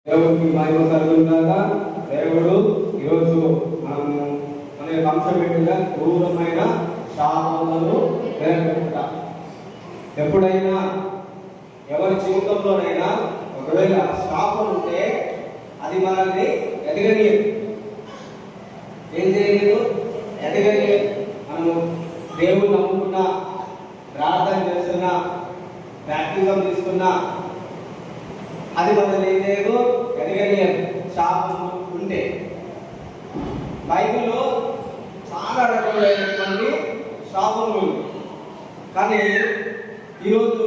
దేవుడికి మహిమ కలుగునుగాక. దేవుడు ఈరోజు మనము మన యొక్క అంశం ఏంటంటే క్రూరమైన శాపములను వేరపెట్టుట. ఎప్పుడైనా ఎవరి జీవితంలోనైనా ఒకవేళ శాపం ఉంటే అది మనల్ని ఎదగనియదు. ఏం చేయలేదు? ఎదగనియదు. మనము దేవుడు నమ్ముకున్నా, ప్రార్థన చేస్తున్నా, ప్రాక్టికం తీసుకున్నా అది మనల్ని ఏం చేయదు, ఎదగనియదు. శాపం ఉంటే బైబిల్లో చాలా రకములైనటువంటి శాపములు ఉంది. కానీ ఈరోజు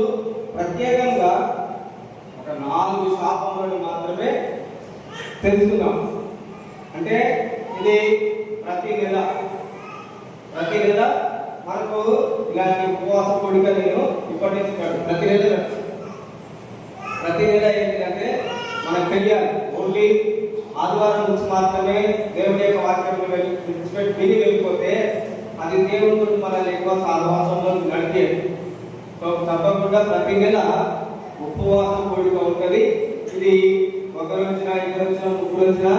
ప్రత్యేకంగా ఒక 4 శాపములను మాత్రమే తెలుసుకున్నాం. అంటే ఇది ప్రతి నెల మనకు ఇలాంటి ఉపవాస కోడిక నేను ఇప్పటి నుంచి ప్రతి నెల ఏంటంటే మనకు తెలియాలి. ఓన్లీ ఆదివారం నుంచి మాత్రమే దేవుని యొక్క వాక్యం విని వెళ్ళిపోతే అది దేవుడు మనల్ని ఎక్కువ సహవాసంలో నడిపేది. సో తప్పకుండా ప్రతి నెల ఉపవాసం కోడిక ఉంటుంది. ఇది ఒకరు వచ్చినా, ఇద్దరు వచ్చినా, ముగ్గురు వచ్చినా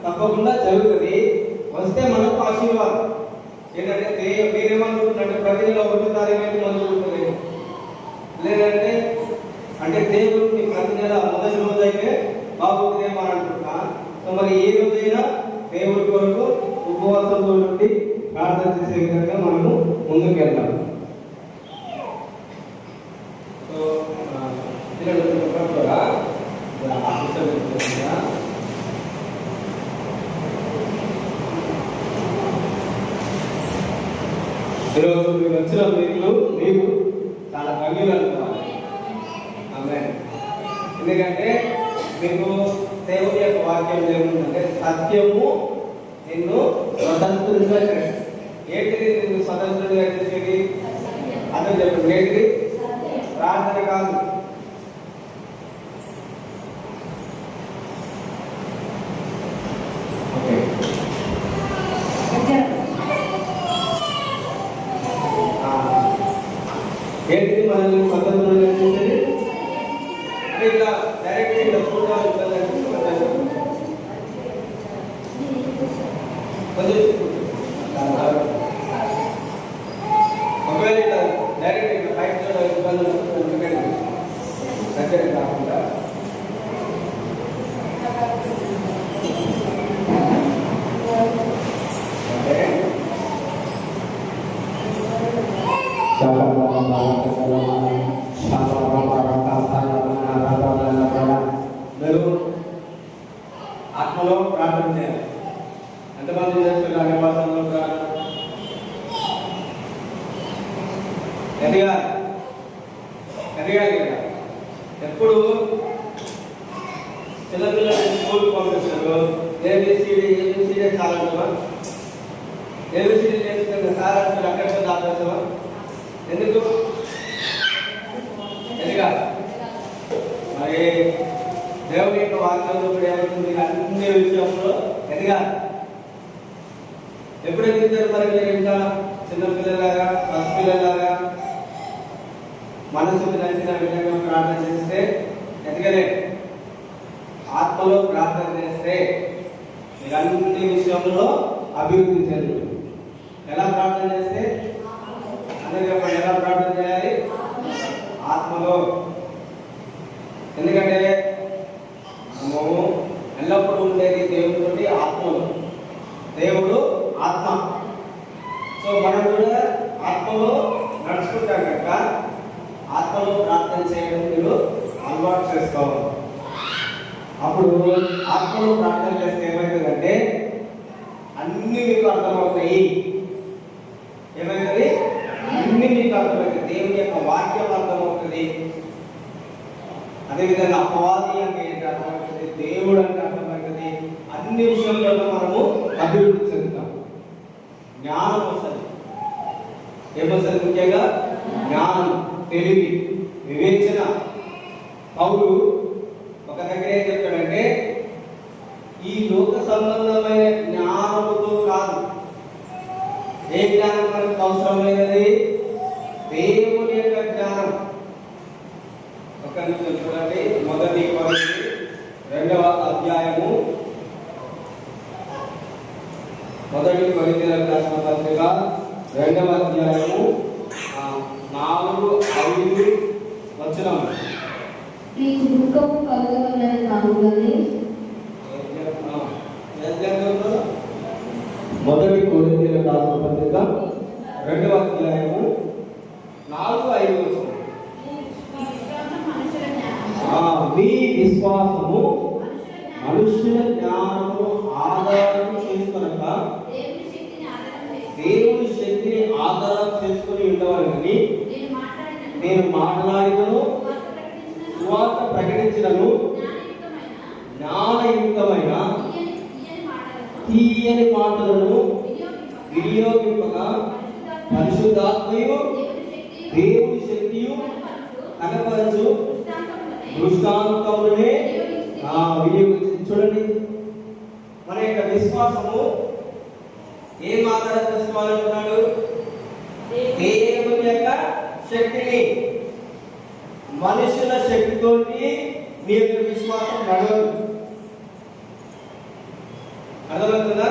తప్పకుండా జరుగుతుంది. వస్తే మనకు ఆశీర్వాదం ఏంటంటే మీరేమనుకుంటున్నట్టు ప్రతి నెల 1వ తారీఖు మంచి ఉంటుంది, లేదంటే అంటే దేవుడిని ప్రతి నెల మొదటి రోజు అయితే బాగుంటుందేమో అని అనుకుంటున్నా. సో మరి ఏ రోజైనా దేవుడి కొరకు ఉపవాసంతో నుండి ప్రార్థన చేసే విధంగా మనము ముందుకు వెళ్తాం. సో ఈరోజు మీరు వచ్చిన మీకు చాలా ధన్యులు అనుకోవాలి. ఎందుకంటే మీకు దేవుని యొక్క వాక్యం ఏముందంటే సత్యము నిన్ను స్వతంత్రుడిగా చేస్తుంది. ఏంటిది నిన్ను స్వతంత్రుడిగా చేసేది? అదే చెప్పండి. ఏంటిది? ప్రార్థన కాదు. ఏంటిది మనల్ని స్వతంత్రుడిగా చేసేది? ఇట్లా డైరెక్ట్ ఇట్లా చూడాలి ఒకవేళ ఇట్లా డైరెక్ట్ ఇట్లా ఫైట్ దగ్గర కాకుండా మీరు ఆత్మలో ప్రార్థన చేయాలి. ఎంతమంది చేస్తున్నారు? నివాసంలో ఎదగాలి కదా. ఎప్పుడు చిన్నపిల్లలు స్కూల్కి పంపిస్తారు, ఏబిసిడి చాలా ఏబిసిడి చేస్తున్న సార్ అంటారు, అక్కడ దాపేస్తావా? ఎందుకు ఎదగాలి? మరి దేవుని యొక్క వాక్యంలో కూడా ఏమవుతుంది? అన్ని విషయంలో ఎదగాలి. ఎప్పుడు ఎదుగుతారు? మరి మీరు ఇంకా చిన్నపిల్లలాగా, పసిపిల్లలాగా మనసుకు నచ్చిన విధంగా ప్రార్థన చేస్తే ఎదగలే. ఆత్మలో ప్రార్థన చేస్తే మీరు అన్ని విషయంలో అభివృద్ధి చెందుతుంది. ఎలా ప్రార్థన చేస్తే? అందరికీ ఎలా ప్రార్థన చేయాలి? ఆత్మలో. ఎందుకంటే మనము ఎల్లప్పుడూ ఉండేది దేవుడి ఆత్మలో. దేవుడు ఆత్మ. సో మనం కూడా ఆత్మలో నడుచుకుంటాం కనుక ఆత్మలో ప్రార్థన చేయడం మీరు అలవాటు చేసుకోవాలి. అప్పుడు ఆత్మలో ప్రార్థన చేస్తే ఏమవుతుందంటే అన్ని మీకు అర్థమవుతాయి. ఏమవుతుంది? అన్ని మీకు అర్థమవుతుంది. దేవుని యొక్క వాక్యం అర్థమవుతుంది. అదేవిధంగా అపవాది అంటే ఏంటి అర్థమవుతుంది, దేవుడు అంటే అర్థమవుతుంది. అన్ని విషయంలో మనము అభివృద్ధి చెందుతాం. జ్ఞానం వస్తుంది. ఏమొస్తుంది? ముఖ్యంగా జ్ఞానం, తెలివి, వివేచన. పౌలు ఒక దగ్గర ఏం చెప్తాడంటే ఈ లోక సంబంధమైన జ్ఞానముతో కాదు. ఏ జ్ఞానం మనకు అవసరమైనది? దేవుని యొక్క జ్ఞానం. ఒక నిమిషం చూడండి. మొదటి 2వ 2వ అధ్యాయము 4, 5 వచనం. మీకు దుఃఖము కలుగవలెను కావుగానే మొదటి కొరింథీయులకు రాసిన పత్రిక 2వ అధ్యాయము 4, 5 వచనం. మీ విశ్వాసము మనుష్యుల జ్ఞానము ఆధారం చేసుకొనక దేవుని శక్తిని ఆధారం చేసుకుని ఉండవాలని నేను మాట్లాడినను సువార్త ప్రకటించినను జ్ఞానయుక్తమైన తీయని మాటలను వినియోగింపగా పరిశుద్ధాత్మయు దేవుని శక్తియు కనపరచు దృష్టాంతములనే వినియోగించి. చూడండి, మన యొక్క విశ్వాసము ఏం ఆధారం చేసుకోవాలనుకున్నాడు? దేవుని యొక్క శక్తిని. మనుషుల శక్తితోటి నీ యొక్క విశ్వాసం నడవదు. అర్థమవుతుందా?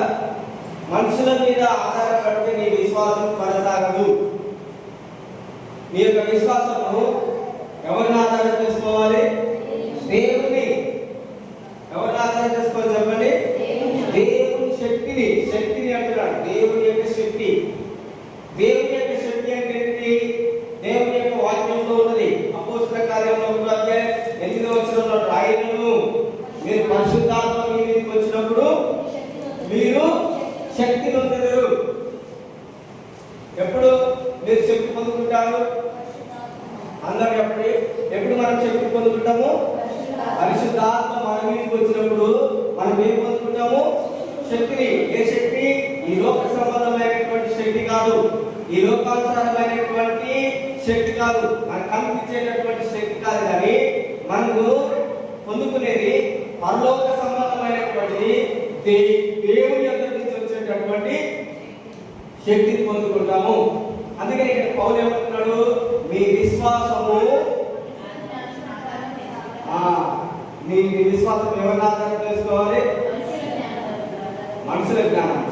మనుషుల మీద ఆధారపడితే నీ విశ్వాసం కొనసాగదు. నీ యొక్క విశ్వాసము ఎవరిని ఆధారం చేసుకోవాలి? దేవుని. ఎవరిని ఆధారం చేసుకోవాలి చెప్పండి? దేవుని శక్తిని. శక్తిని అంటున్నాడు, దేవుని యొక్క శక్తి. దేవుని యొక్క శక్తి అంటే దేవుని యొక్క వాక్యంలో ఉన్నది. అపోస్తల కార్యంలో 1:8 వచనంలో రాయను, మీరు పరిశుద్ధాత్మ మీ మీదకి వచ్చినప్పుడు మీరు శక్తి పొందుతారు. ఎప్పుడు మీరు శక్తి పొందుకుంటారు? అందరూ ఎప్పుడు మనం శక్తి పొందుకుంటాము? పరిశుద్ధాత్మ మన మీదకి వచ్చినప్పుడు మనం ఏం పొందుకుంటాము? శక్తిని. ఏ శక్తి? ఈ లోక సంబంధమైనటువంటి శక్తి కాదు, ఈ లోకానుసారమైనటువంటి శక్తి కాదు, మనకు కనిపించేటటువంటి శక్తి కాదు, కానీ మనకు పొందుకునేది పరలోక సంబంధమైనటువంటి దేవుని యొక్క నుంచి వచ్చేటటువంటి శక్తిని పొందుకుంటాము. అందుకని ఇక్కడ పౌలు ఏమంటున్నాడు? మీ విశ్వాసము మీ విశ్వాసం ఎవరిని ఆధారం చేసుకోవాలి? మనుషుల జ్ఞానం.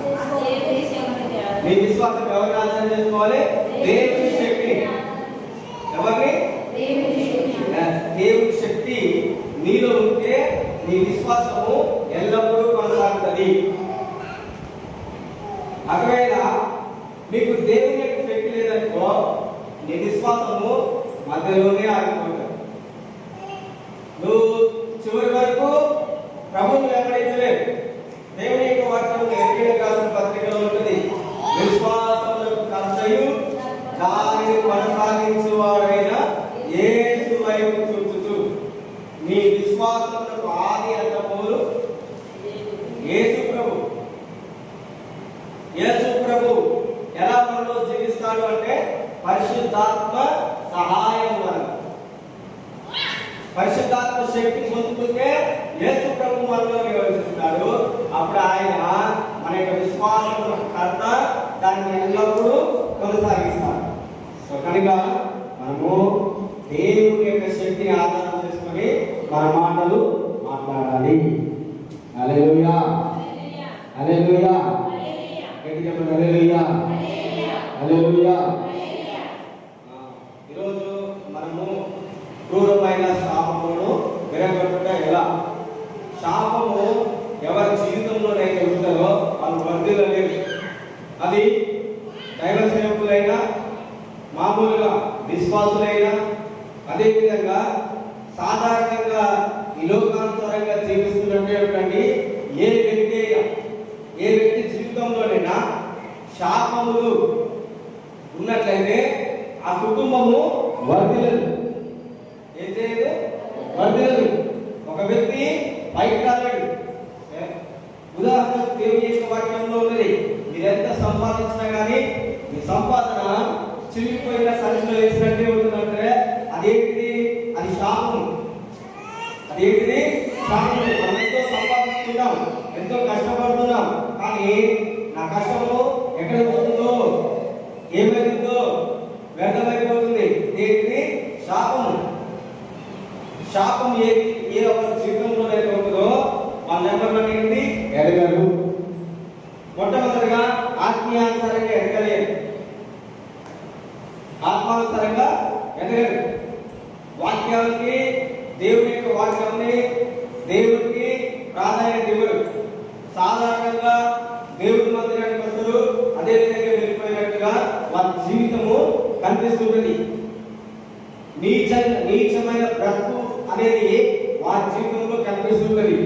మీ విశ్వాసం ఎవరిని ఆధారం చేసుకోవాలి? దేవుని శక్తిని. ఎవరిని? దేవుని శక్తి నీలో ఉంటే నీ విశ్వాసము ఎల్లప్పుడూ కొనసాగుతుంది. ఒకవేళ మీకు దేవుని యొక్క శక్తి లేదనుకో, నీ విశ్వాసము మధ్యలోనే ఆగిపోతుంది. నువ్వు చివరి వరకు ప్రభువును వెంబడించలేదు. దేవుని యొక్క వాక్యం ఎర్మియా రాసిన పత్రికలో ఉంటుంది, విశ్వాసములకు కర్తయు దానిని కొనసాగించువాడైన యేసు వైపు చూచుచు. నీ విశ్వాసములకు ఆది అంతములు యేసు ప్రభు. యేసు ప్రభు ఎలా మనలో జీవిస్తాడు అంటే పరిశుద్ధాత్మ సహాయం వలన. పరిశుద్ధాత్మ శక్తి పొందుకుంటే యేసు ప్రభు మనలో నివసిస్తాడు. అప్పుడు ఆయన మన యొక్క విశ్వాసం కర్త, దాన్ని ఎల్లప్పుడూ కొనసాగిస్తాడు. సో కనుక మనము దేవుని యొక్క శక్తిని ఆధారం చేసుకొని మన మాటలు మాట్లాడాలి. హల్లెలూయా, హల్లెలూయా, హల్లెలూయా, హల్లెలూయా. ఈరోజు మనము క్రూరమైన శాపమును విరగొట్టుట ఎలా? శాపము ఎవరి జీవితంలోనైతే ఉంటుందో వాళ్ళు వర్ధిల్లలేరు. అది దైవ సేవకులైనా, మామూలుగా విశ్వాసులైనా, అదేవిధంగా సాధారణంగా ఈ లోకానుసారంగా జీవిస్తున్నటువంటి ఏ వ్యక్తి జీవితంలోనైనా శాపములు ఉన్నట్లయితే ఆ కుటుంబము వర్ధిల్లదు. ఏం చేయదు? వర్ధిల్లదు. ఒక వ్యక్తి పైకి రాలేడు. ఉదాహరణకు దేవుని యొక్క వాక్యంలో ఉన్నది, మీరెంత సంపాదించినా కానీ మీ సంపాదన చిరిగిపోయిన సంచిలో వేసినట్టే ఉంటుందంటే అదేంటిది? అది శాపం. అదేంటిది? శాపం. మనం ఎంతో సంపాదిస్తున్నాం, ఎంతో కష్టపడుతున్నాం, కానీ నా కష్టము ఎక్కడ పోతుందో, ఏమైతుందో వ్యర్థమైపోతుంది. ఏంటిది? శాపము. శాపం ఏ జీవితంలో అయితే ఉంటుందో వాళ్ళ ఎడగరు. మొట్టమొదటిగా ఆత్మీయానుసారంగా ఎడగలేరు. వాక్యానికి, దేవుని యొక్క వాక్యాన్ని దేవుడికి ప్రాధాన్యత ఇవ్వరు. సాధారణంగా దేవుడి మందిరానికి వస్తారు, అదే విధంగా వెళ్ళిపోయినట్టుగా వారి జీవితము కనిపిస్తుంటుంది. నీచమైన బ్రతుకు అనేది వారి జీవితంలో కనిపిస్తుంటుంది.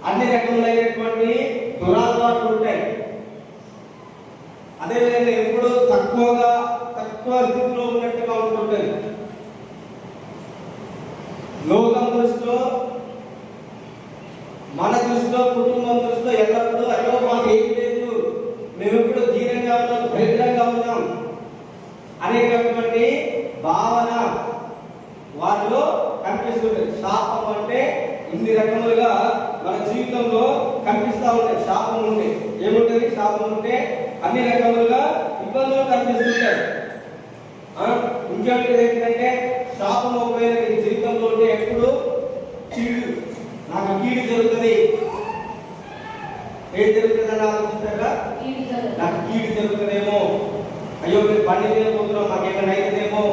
అన్ని రకములైనటువంటి దురాలవాట్లు ఉంటాయి. అదేవిధంగా ఎప్పుడూ తక్కువ స్థితిలో ఉన్నట్టుగా ఉంటుంటుంది. లోకం దృష్టిలో, మన దృష్టిలో, కుటుంబం దృష్టిలో ఎల్లప్పుడూ అయ్యో మాకు ఏం లేదు, మేము ఎప్పుడు ధీరంగా ఉన్నాం, దరిద్రంగా ఉన్నాం అనేటటువంటి భావన వారిలో కనిపిస్తుంది. శాపం అంటే ఇన్ని రకములుగా మన జీవితంలో కనిపిస్తూ ఉంటాయి. శాపం ఉంటే ఏముంటుంది? శాపం ఉంటే అన్ని రకములుగా ఇబ్బందులు కనిపిస్తుంటాయి. ఇంకేంటి ఏంటంటే శాపం ఒకవేళ నీ జీవితంలో ఉంటే ఎప్పుడు కీడు, నాకు కీడు జరుగుతుంది, ఏం జరుగుతుందని ఆలోచిస్తారా? నాకు కీడు జరుగుతుందేమో, అయ్యో మీరు బండి మీద పోతున్నాం మాకేమైనా అవుతుందేమో,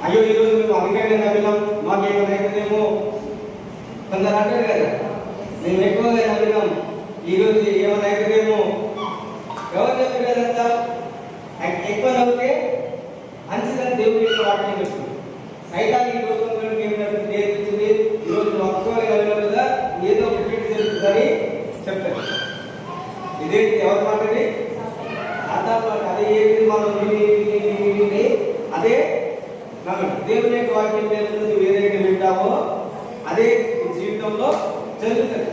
అయ్యో ఈరోజు మేము అధికంగా నమ్మినాం మాకేమైనా అవుతుందేమో. కొందరు అంటారు కదా, మేము ఎక్కువగా నమ్మినాం ఈరోజు ఏమైనా అవుతుందేమో. ఎవరు చెప్పారు కదంతా? ఎక్కువ నవ్వుతే మంచిదని దేవుడి యొక్క వాక్యం చెప్తుంది. సైతాన్ని ఈ రోజు నేర్పించింది, ఈరోజు నువ్వు ఎక్కువగా నమ్మినావు కదా ఏదో ఒక కీడు జరుగుతుందని చెప్తారు. ఇదేంటి? ఎవరి మాటది? అదే ఏంటి? మనం అదే దేవుని యొక్క వాక్యం నువ్వు ఏదైతే వింటావో అదే జీవితంలో జరుగుతుంది.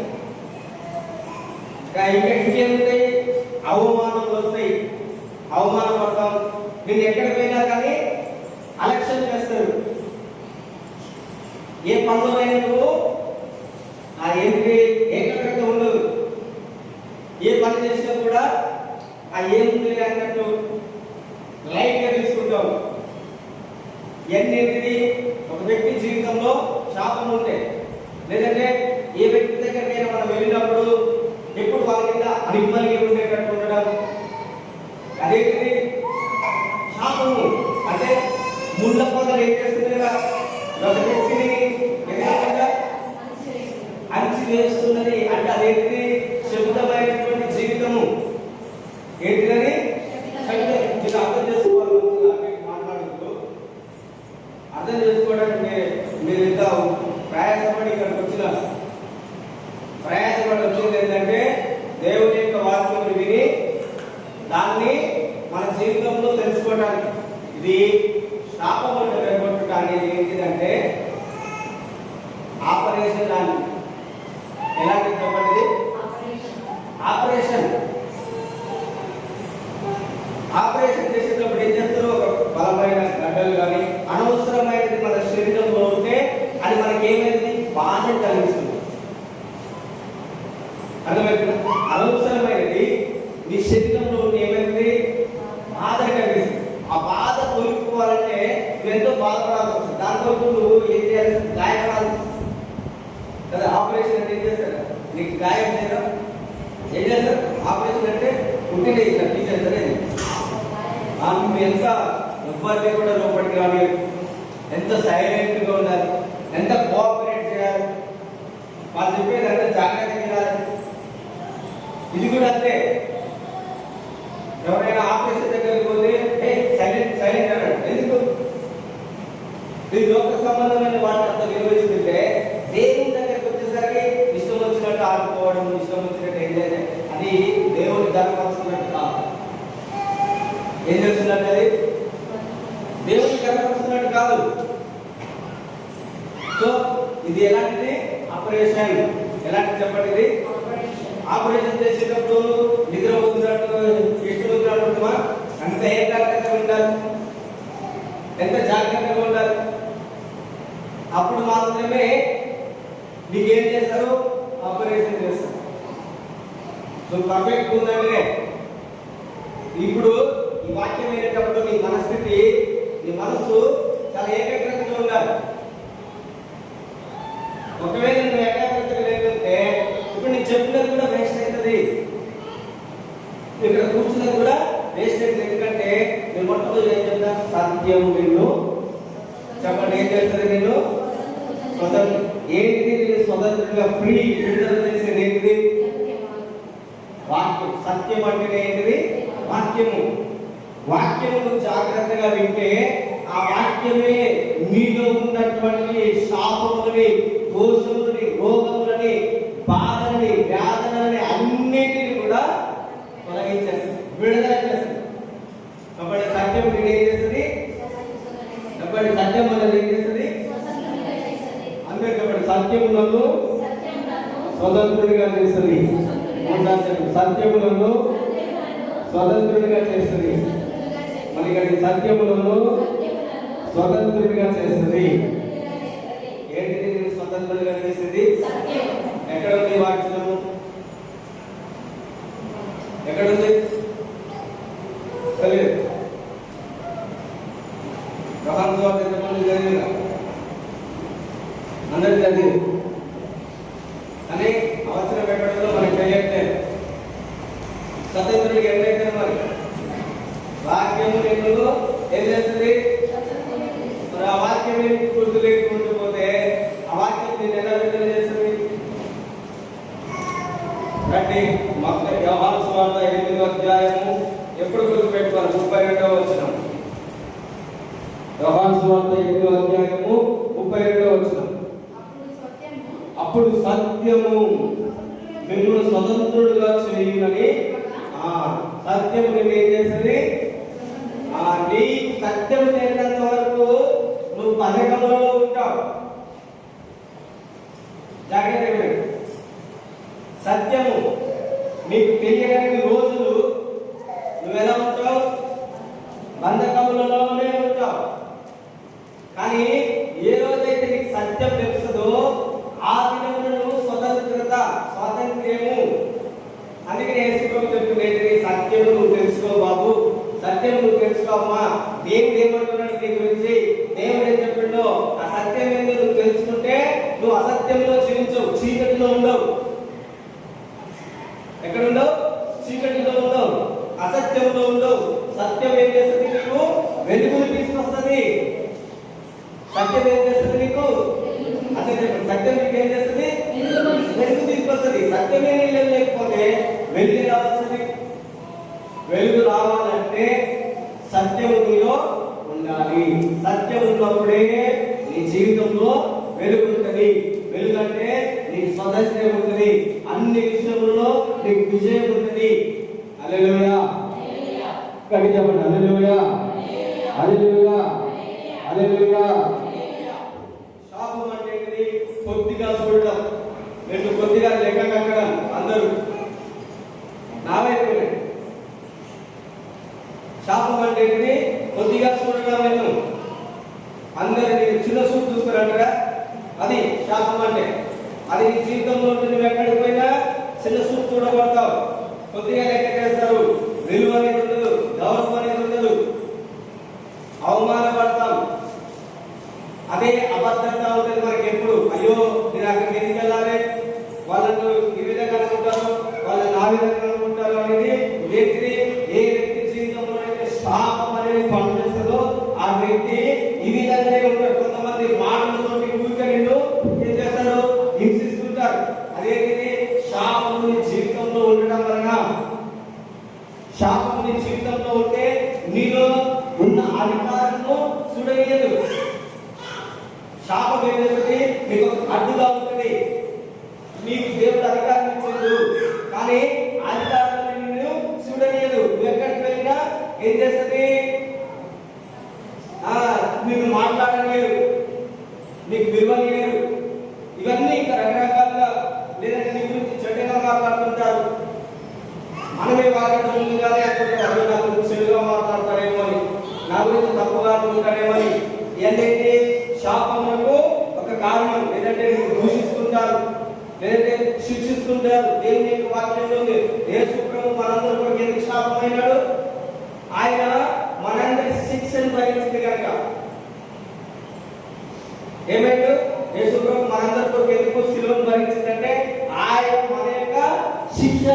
ఇంకా ఇంకేముంటాయి? అవమానాలు వస్తాయి, అవమానం పడతాం. నేను ఎక్కడ పోయినా కానీ అలక్ష్యం చేస్తారు. ఏ పనులు అయినా నువ్వు ఏంటి ఏకాగ్రత ఉండదు. ఏ పని చేసినా కూడా ఏముంది అన్నట్టు లైట్గా తీసుకుంటాం. ఎన్నింటిది ఒక వ్యక్తి జీవితంలో శాపం ఉంటే, లేదంటే ఏ వ్యక్తి దగ్గర మనం వెళ్ళినప్పుడు ఎప్పుడు వాళ్ళ కింద అడిమ్మలిగి ఉండేటట్టు ఉండడం, అదేంటిది శాపము. అంటే ముళ్ళ పొదలు ఏం చేస్తుంది కదా, ఒక వ్యక్తిని అంచి వేస్తున్నది. అంటే అదేంటిది? శబ్దమైనటువంటి జీవితము. ఏంటిదని మీరు అర్థం చేసుకోవాలి. మాట్లాడుతూ అర్థం చేసుకోవడానికి మీరు ఇంత ప్రయాసపడి ఇక్కడికి వచ్చిన ప్రయాసపడి వచ్చింది ఏంటంటే దేవుని యొక్క వాక్యం విని దాన్ని మన జీవితంలో తెలుసుకోవడానికి. ఇది శాపం అనేది ఏంటిదంటే ఆపరేషన్. దాన్ని ఎలాంటి చెప్పండి? ఆపరేషన్ చేసేటప్పుడు ఏం చేస్తారు? ఒక బలమైన గడ్డలు కానీ అనవసరమైనది మన శరీరంలో ఉంటే అది మనకి ఏమైంది? బాధ కలిగిస్తుంది. అర్థమైంది? అనవసరమైనది నీ శరీరంలో ఏమైంది? బాధ కలిగిస్తుంది. ఆ బాధ తొలగిపోవాలంటే నువ్వు ఎంతో బాధపడాల్సి వస్తుంది. దానికోసం నువ్వు ఏం చేయాలి? గాయపడాల్సి కదా. ఆపరేషన్ అంటే ఏం చేస్తారు? నీకు గాయం లేదా? ఏం చేస్తారు? ఆపరేషన్ అంటే పుట్టిన ఇట్లా తీసేస్తారు. నువ్వు ఎంత ఎవరిని కూడా లోపలికి రావాలి, ఎంత సైలెంట్గా ఉండాలి, ఎంత కోఆపరేట్ చేయాలి, వాళ్ళు చెప్పేది అంత జాగ్రత్తగా వినాలి. ఇది కూడా అంతే. ఎవరైనా ఆపరేషన్ దగ్గరికి పోతే సైలెంట్ అన్నాడు. ఎందుకు? ఈ లోక సంబంధమైన వాటిని అంత నిర్వహిస్తుంటే దేవుని దగ్గరికి వచ్చేసరికి ఇష్టం వచ్చినట్టు ఆడుకోవడం, ఇష్టం వచ్చినట్టు ఎంజాయ్ చేయడం, అది దేవుని ధర్మపరుస్తున్నట్టు కాదు. ఏం చేస్తున్నట్టు? అది దేవుని ధర్మపరుస్తున్నట్టు కాదు. సో ఇది ఎలాంటిది? ఆపరేషన్. ఎలాంటి చెప్పండి? ఇది ఆపరేషన్ చేసేటప్పుడు నిద్రపోతున్నట్టు ఇష్టం అంత ఏకాగ్రతగా ఉండాలి, ఎంత జాగ్రత్తగా ఉండాలి. అప్పుడు మాత్రమే మీకు ఏం చేస్తారు? ఆపరేషన్ చేస్తారు. సో పర్ఫెక్ట్ ఉందంటే ఇప్పుడు ఈ వాక్యం వినేటప్పుడు నీ మనస్థితి, నీ మనసు చాలా ఏకాగ్రతగా ఉండాలి. ఒకవేళ నువ్వు ఏకాగ్రతగా లేకపోతే ఇప్పుడు నీకు చెప్పినది కూడా వేస్ట్ అవుతుంది, ఇక్కడ కూర్చున్నది కూడా వేస్ట్ అవుతుంది. ఎందుకంటే నేను మొట్టమొదటి ఏం చెప్తాను? సత్యం నిన్ను చెప్పండి, ఏం చేస్తుంది? నేను స్వతంత్ర ఏంటిది? నేను స్వతంత్రంగా ఫ్రీ విడుదల చేసేది ఏంటిది? వాక్యం. సత్యం అంటే ఏంటిది? వాక్యము. వాక్యము జాగ్రత్తగా వింటే ఆ వాక్యమే మీలో ఉన్నటువంటి శాపములని, దోషములని, రోగములని, బాధలని, వ్యాధులని అన్నిటిని కూడా తొలగించేస్తుంది, విడుదల చేస్తుంది. కాబట్టి సత్యం నేను ఏం చేస్తుంది? కాబట్టి సత్యం అనేది ఏం చేస్తుంది? అందరూ కాబట్టి సత్యములను స్వతంత్రుడిగా చేస్తుంది. సత్యములను స్వతంత్రుడిగా చేస్తుంది. మరి ఇక్కడ సత్యములను స్వతంత్రుడిగా చేస్తుంది. ఏంటిది స్వతంత్రుడిగా చేసేది? ఎక్కడ ఉంది వాక్యము? ఎక్కడ ఉంది? తెలియదు. యోహాను సువార్త ఎంతమంది చదివినా? అందరు చదివి కానీ అవసరం ఎక్కడో మనకి తెలియట్లేదు. స్వతంత్రుడికి ఎట్లయితే మరి వాక్యము నేను ఏం చేస్తుంది? మరి ఆ వాక్యం గుర్తు లేకపోతే ఆ వాక్యం నేను ఎలా విడుదల చేస్తుంది? రండి, యోహాను సువార్త 8వ అధ్యాయము ఎప్పుడు గుర్తు పెట్టుకోవాలి? 32వ వచనం. యోహాను సువార్త 8వ అధ్యాయము 32వ వచనం. అప్పుడు సత్యము మిమ్మల్ని స్వతంత్రుడుగా చేయునని. సత్యము నేను ఏం చేస్తుంది? నీ సత్యము తెలియనంత వరకు నువ్వు పథకంలో ఉంటావు. జాగ్రత్త. సత్యము నీకు తెలియడానికి రోజులు నువ్వు ఎలా ఉంటావు? బంధకములలోనే ఉంటావు. కానీ ఏ రోజైతే నీకు సత్యం తెలుస్తుందో ఆ దినమున నువ్వు స్వాతంత్ర్యము. అందుకని యేసుప్రభు చెప్తున్నది, సత్యము నువ్వు తెలుసుకో బాబు, సత్యం నువ్వు తెలుసుకోమ్మా. దేవుడు ఏమంటున్నాడు నీ గురించి? దేవుడు ఏం చెప్పిండో ఆ సత్యం ఏందో నువ్వు తెలుసుకుంటే నువ్వు అసత్యంలో జీవించవు, చీకటిలో ఉండవు. ఎక్కడ ఉండవు? చీకటిలో ఉండవు, అసత్యంలో ఉండవు. సత్యం ఏం చేస్తుంది? నీకు వెలుగును తీసుకొస్తుంది. సత్యం ఏం చేస్తుంది? నీకు అదే చెప్పండి. సత్యం నీకు ఏం చేస్తుంది? వెలుగు తీసుకొస్తుంది. సత్యమే లేకపోతే వెలుగు ఎలా వస్తుంది? వెలుగు రావాలంటే సత్యము నీలో ఉండాలి. సత్యం ఉన్నప్పుడే నీ జీవితంలో వెలుగు ఉంటుంది. వెలుగు అంటే నీకు స్వతంత్రం ఉంటుంది. అన్ని విషయంలో నీకు విజయం ఉంటుంది. హల్లెలూయా. కవి చెప్పండి, హల్లెలూయా, హల్లెలూయా, హల్లెలూయా. శాపం అంటే ఏంటిది? కొద్దిగా చూడడం, రెండు కొద్దిగా లెక్క కట్టడం. అందరూ నా వైపు. శాపం అంటే ఏంటిది? కొద్దిగా చూడడం. నేను అందరినీ చిన్న చూపు చూస్తారంటారా? అది శాపం అంటే. అది నీ జీవితంలో నువ్వు ఎక్కడికి పోయినా చిన్న చూపు చూడబడతావు. కొద్దిగా లెక్క చేస్తారు. విలువ అనేది ఉండదు, గౌరవం అనేది ఉండదు, అవమానపడతాం. అదే అబద్ధత ఉంటుంది మనకి ఎప్పుడు. అయ్యో నేను అక్కడికి ఎందుకు వెళ్ళాలి, వాళ్ళను ఈ విధంగా అనుకుంటారు, వాళ్ళని ఆ విధంగా అనుకుంటారు అనేది వ్యక్తి. ఏ వ్యక్తి జీవితంలో అయితే శాపం అనేది పనిచేస్తుందో ఆ వ్యక్తి ఈ విధంగానే ఉంటారు. కొంతమంది మాటలతో ఊరికే నిన్ను ఏం చేస్తారు? హింసిస్తుంటారు. అదే శాపం జీవితంలో ఉండడం వలన, శాపం జీవితంలో ఉంటే నీలో ఉన్న అధికారము చూడలేదు. శాపం ఏం చేస్తుంది? నీకు అడ్డుగా ఉంటుంది. నీకు దేవుడు అధికారం ఇచ్చిండు, కానీ అధికారాన్ని నిన్ను చూడలేదు. నువ్వు ఎక్కడికి వెళ్ళినా ఏం చేస్తుంది? నీకు మాట్లాడలేదు, నీకు విలువలేదు. ఇవన్నీ ఇంకా రకరకాలుగా, లేదంటే నీ గురించి చెడ్డగా మాట్లాడుతుంటారు. మనమే మాట్లాడడం ముందుగానే అనుకుంటారు, నా గురించి చెడుగా మాట్లాడతారేమో అని, నా గురించి తప్పుగా అనుకుంటారేమో అని. ఏంటంటే శాపములకు ఒక కారణం. లేదంటే దూషిస్తుంటారు, లేదంటే శిక్షిస్తుంటారు. దేవుని యొక్క వాక్యంలో ఉంది, యేసుప్రభు మనందరి కొరకు ఎందుకు శాపమైనాడు? ఆయన మనందరి శిక్షను భరించింది కనుక. ఏమైండు? యేసుప్రభు మనందరి కొరకు ఎందుకు శిలువను భరించిందంటే ఆయన మన యొక్క శిక్ష,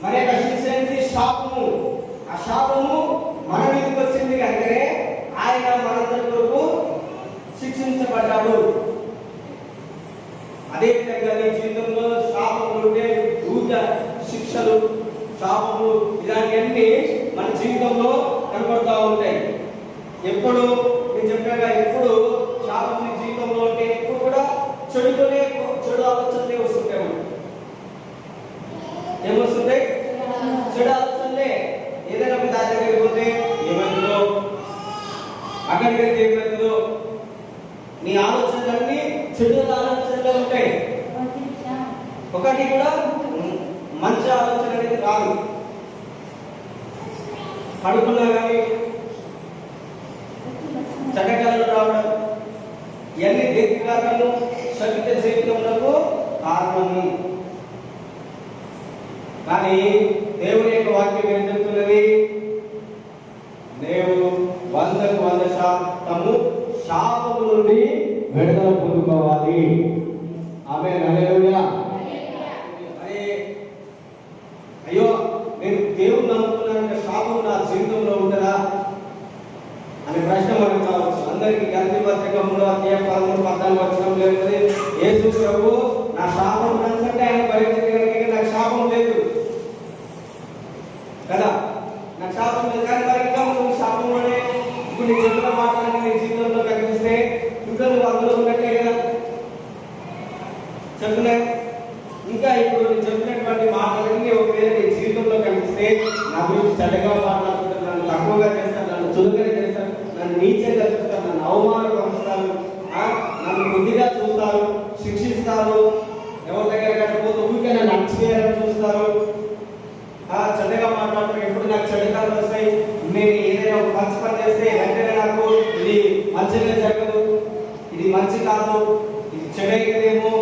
మన యొక్క శిక్ష అనేది శాపము. ఆ శాపము మన మీదకి వచ్చింది కనుకనే ఆయన మనందరి కొరకు రక్షించబడ్డాడు. అదేవిధంగా నీ జీవితంలో శాపములు ఉంటే, దూత శిక్షలు, శాపములు ఇలాంటివన్నీ మన జీవితంలో కనబడుతూ ఉంటాయి. ఎప్పుడు నేను చెప్పాగా, ఎప్పుడు శాపం నీ జీవితంలో ఉంటే ఎప్పుడు కూడా చెడు ఆలోచనలే వస్తుంటాయి. ఏమొస్తుంటాయి? చెడు ఆలోచనలే. ఏదైనా మీ దాని దగ్గరికి పోతే ఏమవుతుందో, అక్కడికి వెళ్తే ఏమవుతుందో, నీ ఆలోచనలన్నీ చెడు ఆలోచనలే ఉంటాయి. ఒకటి కూడా మంచి ఆలోచన అనేది రాదు. పడుకున్నా కానీ చటకాలు రావడం, ఇవన్నీ దేనికి కారణము? శక్తి జీవితంలో కారణము. కానీ దేవుని యొక్క వాక్యం ఏం చెప్తున్నది? దేవుడు 100% శాపము నుండి విడుదల పొందుకోవాలి. ఆమేన్, హల్లెలూయా. అరే అయ్యో, నేను దేవుని నమ్ముతున్నానంటే శాపం నా జీవితంలో ఉంటుందా అనే ప్రశ్న మనకు కావచ్చు. అందరికీ గలతీ పత్రిక 3:13-14 లేకపోతే యేసు ప్రభు నా శాపం అంటే ఆయన భరించగలిగే, నాకు శాపం లేదు కదా, నాకు శాపం లేదు. కానీ మరి ఇంకా నువ్వు శాపంలోనే ఇప్పుడు నీ చెప్పిన మాటలన్నీ నీ జీవితంలో కనిపిస్తే ఇంకా నువ్వు అందులో ఉన్నట్టే కదా చెప్తున్నా. ఇంకా ఇప్పుడు నేను చెప్పినటువంటి మాటలన్నీ ఒకవేళ నీ జీవితంలో కనిపిస్తే నా గురించి చెడ్డగా మాట్లాడుతుంటారు, నన్ను తక్కువగా చేస్తారు, నన్ను చురుకగా చేస్తారు, నన్ను నీచంగా చూస్తారు, నన్ను అవమానపరుస్తారు, నన్ను బుద్ధిగా చూస్తారు, శిక్షిస్తారు, ఎవరి దగ్గర కట్టకపోతే ఊరికే నన్ను అణచివేయాలని చూస్తారు, చెడ్డగా మాట్లాడతారు. ఎప్పుడు నాకు చెడ్డకాలు వస్తాయి, నేను ఏదైనా ఒక మంచి పని చేస్తే వెంటనే నాకు ఇది మంచిగా జరగదు, ఇది మంచి కాదు, ఇది చెడైతేమో,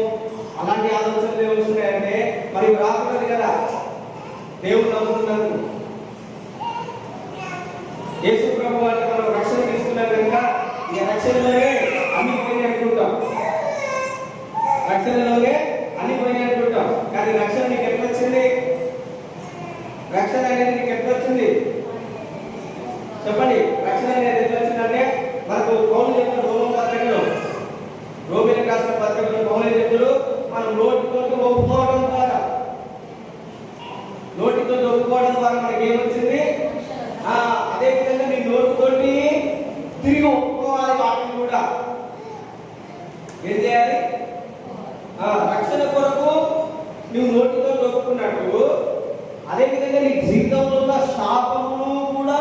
అలాంటి ఆలోచనలు ఏమొస్తున్నాయంటే మరి రాకూడదు కదా. దేవుడు నమ్ముతున్నాను, యేసు ప్రభు అంటే మనం రక్షణ తీసుకున్నాం కనుక ఈ రక్షణలోనే అన్ని పోయినాయి అనుకుంటాం, రక్షణలోనే అన్ని పోయినాయి అనుకుంటాం. కానీ రక్షణ నీకు ఎట్లా వచ్చింది? రక్షణ అనేది నీకు ఎట్లా వచ్చింది చెప్పండి. రక్షణ అనేది ఎట్లా వచ్చిందంటే మనకు పౌలు చెప్పిన రోమిలకు రాసిన పత్రికలో పౌలు చెప్తాడు, మనం నోటితో ఒప్పుకోవడం ద్వారా, నోటితో ఒప్పుకోవడం ద్వారా మనకి ఏమొచ్చింది? అదే విధంగా నీ నోటితోటి తిరిగి ఒప్పుకోవాలి. వాటిని కూడా ఏం చేయాలి? రక్షణ కొరకు నువ్వు నోటితో ఒప్పుకున్నట్టు అదే విధంగా నీ జీవితంలో ఉన్న శాపమును కూడా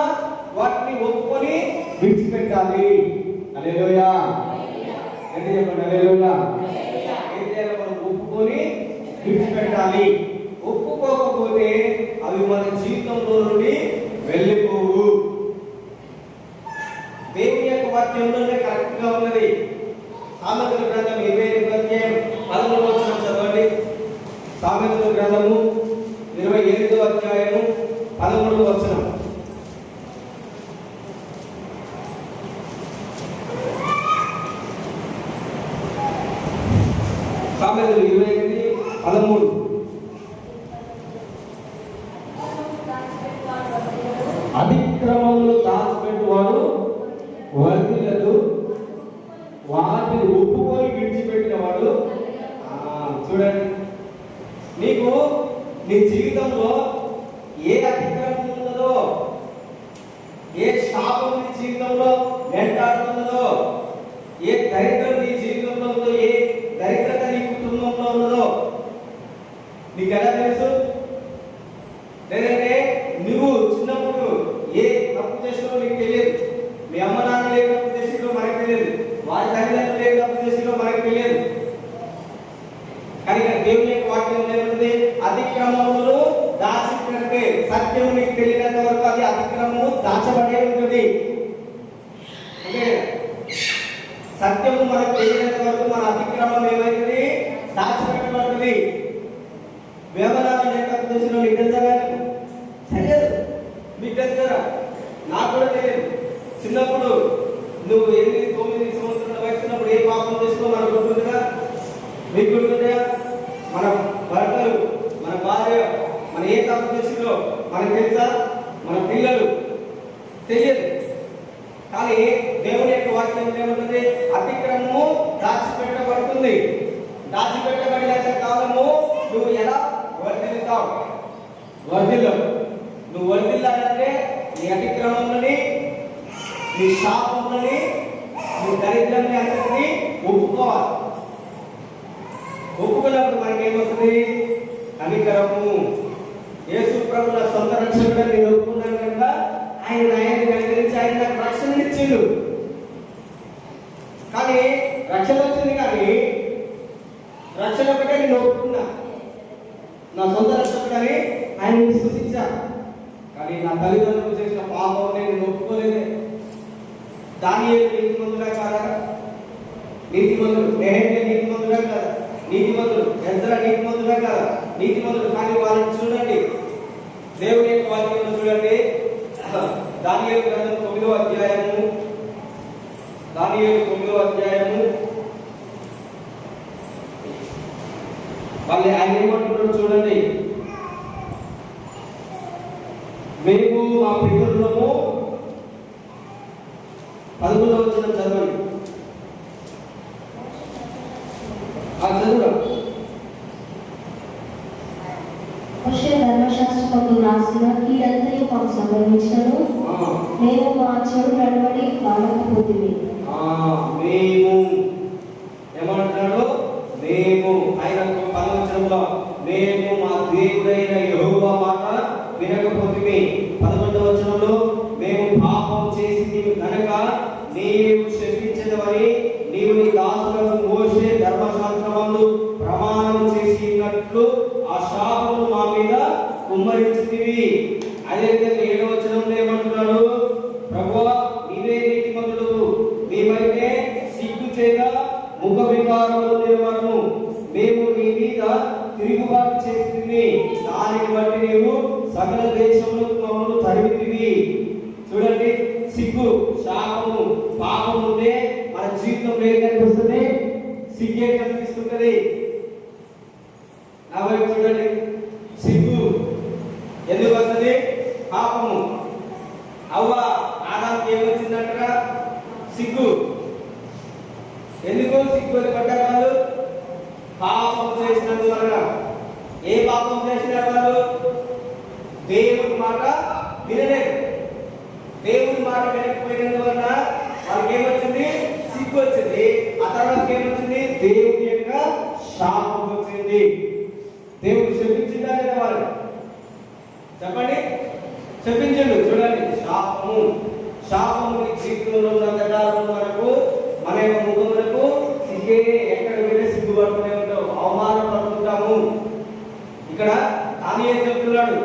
వాటిని ఒప్పుకొని విడిచిపెట్టాలి. హల్లెలూయా. ఏంటి చెప్పండి? హల్లెలూయా. ఏం చేయాలి? మనం ఒప్పుకొని విడిచిపెట్టాలి. ఒప్పుకోకపోతే అవి మన జీవితంలో నుండి వెళ్ళిపోవు. దేవుని యొక్క వాక్యంలోనే కరెక్ట్ గా ఉన్నది. సామెతల గ్రంథం 28:13 చదవండి. సామెతల గ్రంథము 28:13. సామెతలు 28:13. అతిక్రమములు దాచిపెట్టువాడు వర్ధిల్లదు, వాటిని ఒప్పుకొని విడిచిపెట్టిన వాడు. చూడండి, నీకు నీ జీవితంలో ఏ అతిక్రమం ఉన్నదో, ఏ శాపం నీ జీవితంలో వెంటాడుతున్నదో, ఏ దరిద్రం నీ జీవితంలో ఉందో, ఏ దరిద్రత నీ కుటుంబంలో ఉన్నదో నీకు ఎలా తెలుసు? లేదంటే నువ్వు చిన్నప్పుడు ఏ తప్పు చేసినో నీకు తెలియదు, మీ అమ్మ నాన్న ఏ తప్పు చేసినో మనకు తెలియదు, వారి తల్లిదండ్రులు ఏ తప్పు చేసినో మనకు తెలియదు. కానీ దేవుని యొక్క వాక్యం ఏముంది? అతిక్రమములు దాచిపెడితే, సత్యము నీకు తెలియనంత వరకు అది అతిక్రమము దాచబడే ఉంటుంది. అంటే సత్యము మనకు తెలియనంత వరకు మన అతిక్రమం ఏమైతుంది? దాచిపెట్టబడుతుంది. వ్యవహారాలు ఏ తప్పు చేసినో నీకు తెలుసా? తెలియదు. మీకు తెలుసా? నాకు కూడా తెలియదు. చిన్నప్పుడు నువ్వు 8-9 సంవత్సరాల వయసు ఉన్నప్పుడు ఏ పాపం చేసుకో మనకు గుర్తుందిగా? మీకు గుర్తుందా? మన భర్తలు, మన భార్య, మన ఏ తప్పు చేసిందో మనకు తెలుసా? మన పిల్లలు తెలియదు. కానీ దేవుని యొక్క వాక్యం ఏమంటుంది? అతిక్రమము ఉంది. దాచిపెట్టబడినంత కాలము నువ్వు ఎలా వర్ధిల్లుతావు? వర్ధిల్లవు. నువ్వు వర్ధిల్లాలంటే నీ అతిక్రమములని, నీ శాపములని, నీ దరిద్రాన్ని అంతటిని ఒప్పుకోవాలి. ఒప్పుకున్నప్పుడు మనకి ఏమొస్తుంది? కనికరము. యేసు ప్రభువుల సొంత రక్షకుడు నేను ఒప్పుకున్నాను కనుక ఆయన న్యాయాన్ని కనికరించి ఆయన నాకు రక్షణ ఇచ్చిండు. కానీ రక్షణ వచ్చింది, కానీ రక్షణ ఒకటే నేను ఒప్పుకున్నా, నా సొంత రక్షకుడని ఆయన విశ్వసించా. కానీ నా తల్లిదండ్రులు చేసిన పాపం నేను ఒప్పుకోలేదే. దానియేలు నీతిమంతుడా కాదా? నీతిమంతుడు. నెహెమ్యా నీతిమంతుడా కాదా? నీతిమంతుడు. ఎజ్రా నీతిమంతుడా కాదా? నీతిమంతుడు. కానీ వాళ్ళని చూడండి, దేవుని యొక్క వాక్యంలో చూడండి, దానియేలు గ్రంథం 9వ అధ్యాయము, దానియేలు 9వ అధ్యాయము, వాళ్ళు ఆయన ఏమంటున్నాడు చూడండి. మేము మా పితరులము 11వ వచనం చదవండి. చదువురా. మోషే ధర్మశాస్త్రములు రాసిన కీడంతయు మాకు సంభవించను, మేము మా చెడు నడవడి మానకపోతిమి. మేము ఏమంటున్నాడు? మేము ఆయన 10వ వచనంలో మేము మా దేవుడైన యెహోవా మాట వినకపోతిమి. 11వ వచనంలో మేము పాపం చేసి కనుక నీవు శపించదవని నీవు నీ దాసులకు మోషే ధర్మశాస్త్రములు ప్రమాణం చేసినట్లు ఆ శాపము మా మీద కుమ్మరించితివి. అదేవిధంగా 7వ వచనంలో ఏమంటున్నాడు? ప్రభువా నీవే నీతిమంతుడు, మేమైతే సిగ్గు చేత ముఖ వికారములు లేవను, మేము నీ మీద తిరుగుబాటు చేస్తుంది, దానిని బట్టి నీవు సకల దేశంలో మమ్మల్ని తరిమితివి. చూడండి, సిగ్గు, శాపము, పాపం ఉంటే మన జీవితంలో ఏం కనిపిస్తుంది? సిగ్గే కనిపిస్తుంటది. నా వైపు చూడండి. సిగ్గు ఎందుకు వస్తుంది? పాపము. అవ్వ ఆదాంకి ఏమొచ్చిందంటగా? సిగ్గు. ఎందుకు సిగ్గు పడ్డారు వాళ్ళు? పాపం చేసినందువలన. ఏ పాపం చేసినారు వాళ్ళు? దేవుడి మాట వినలేదు. దేవుడి మాట వినకపోయినందువలన వాళ్ళకి ఏమొచ్చింది? సిగ్గు వచ్చింది. ఆ తర్వాత ఏమొచ్చింది? దేవుడి యొక్క శాపం వచ్చింది. దేవుడు శపించిందా లేదా వాళ్ళు? చెప్పండి. శపించండు. చూడండి, శాపము. శాపము నీ జీవితంలో ఉన్నంతకాలం వరకు మన యొక్క ముఖములకు సిగ్గే, ఎక్కడ వెళ్ళి సిగ్గుపడుతూనే ఉంటావు, అవమానం పడుతుంటాము. ఇక్కడ దానియేలు చెప్తున్నాడు.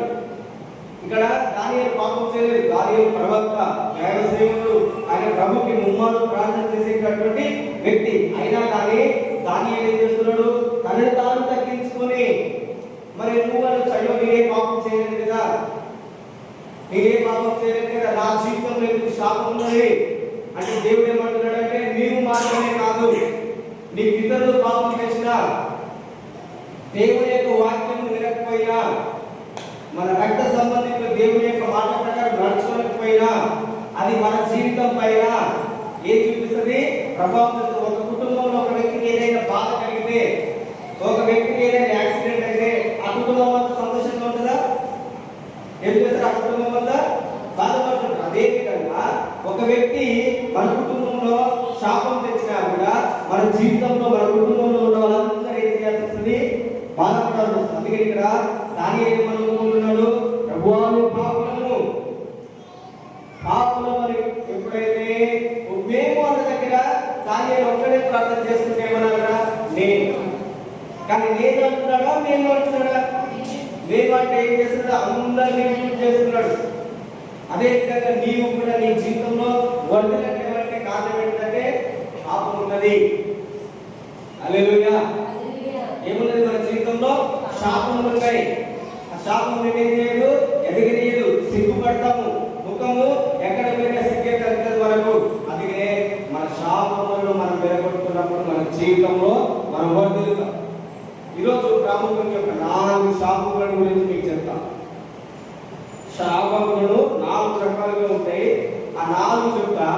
ఇక్కడ దానియేలు పాపం చేయలేదు. దానియేలు ప్రవక్త, న్యాయసేవకుడు, ఆయన ప్రభుకి ముమ్మారు ప్రార్థన చేసేటటువంటి వ్యక్తి. అయినా కానీ దానియేలు ఏం చేస్తున్నాడు? తనని తాను తగ్గించుకొని, మరి నువ్వు చయ్యో నేనే పాపం చేయలేదు కదా, నేనే పాపం చేయలేదు కదా, నా జీవితంలో ఎందుకు శాపం ఉన్నది అంటే దేవుడు ఏమంటున్నాడంటే నీవు మాత్రమే కాదు, నీ పితరులు పాపం చేసినా, దేవుని యొక్క వాక్యం వినకపోయినా, మన రక్త సంబంధికులు దేవుని యొక్క మాట ప్రకారం నడుచుకోలేకపోయినా అది మన జీవితం పైన ఏం చూపిస్తుంది? ప్రభావం. ఒక కుటుంబంలో ఒక వ్యక్తికి ఏదైనా బాధ కలిగితే, ఒక వ్యక్తికి ఏదైనా యాక్సిడెంట్ అయితే ఆ కుటుంబం అంతా సంతోషంగా ఉంటుందా? ఏం చేస్తారు? ఆ కుటుంబం అంతా బాధపడుతుంటారు. అదే విధంగా ఒక వ్యక్తి మన కుటుంబంలో శాపం తెచ్చినా కూడా మన జీవితంలో, మన కుటుంబంలో ఉన్న వాళ్ళందరూ ఏం చేయాల్సి వస్తుంది? బాధపడాల్సి వస్తుంది. అందుకే ఇక్కడ దానియేలు ఏమనుకుంటున్నాడు? ప్రభువాను పాపులను పాపులమని ఎప్పుడైతే మేము అన్న దగ్గర దానియేలు ఒక్కడే ప్రార్థన చేసుకుంటే ఏమన్నా నేను, కానీ నేను అంటున్నాడా? మేము అంటున్నాడా? మేము అంటే ఏం చేస్తున్నాడు? అందరినీ ఇంక్లూడ్ చేస్తున్నాడు. అదే విధంగా నీవు కూడా నీ జీవితంలో వర్ధిల్లంటే కారణం ఏంటంటే పాపం ఉన్నది. హల్లెలూయా. ఏమున్నది? మన జీవితంలో శాపములు ఉన్నాయి. ఆ శాపం ఏం చేయదు? ఎదగనీయదు. సిగ్గుపడతాము. ముఖము ఎక్కడ పోయినా సిగ్గే కలుగుతుంది వరకు. అందుకే మన శాపములను మనం వెలగొట్టుకున్నప్పుడు మన జీవితంలో మనం వర్ధిల్లుతాం. ఈరోజు ప్రాముఖ్యం యొక్క 4 శాపముల గురించి మీకు చెప్తాను. శాపములను 4 రకాలుగా ఉంటాయి. ఆ 4 చెప్తా.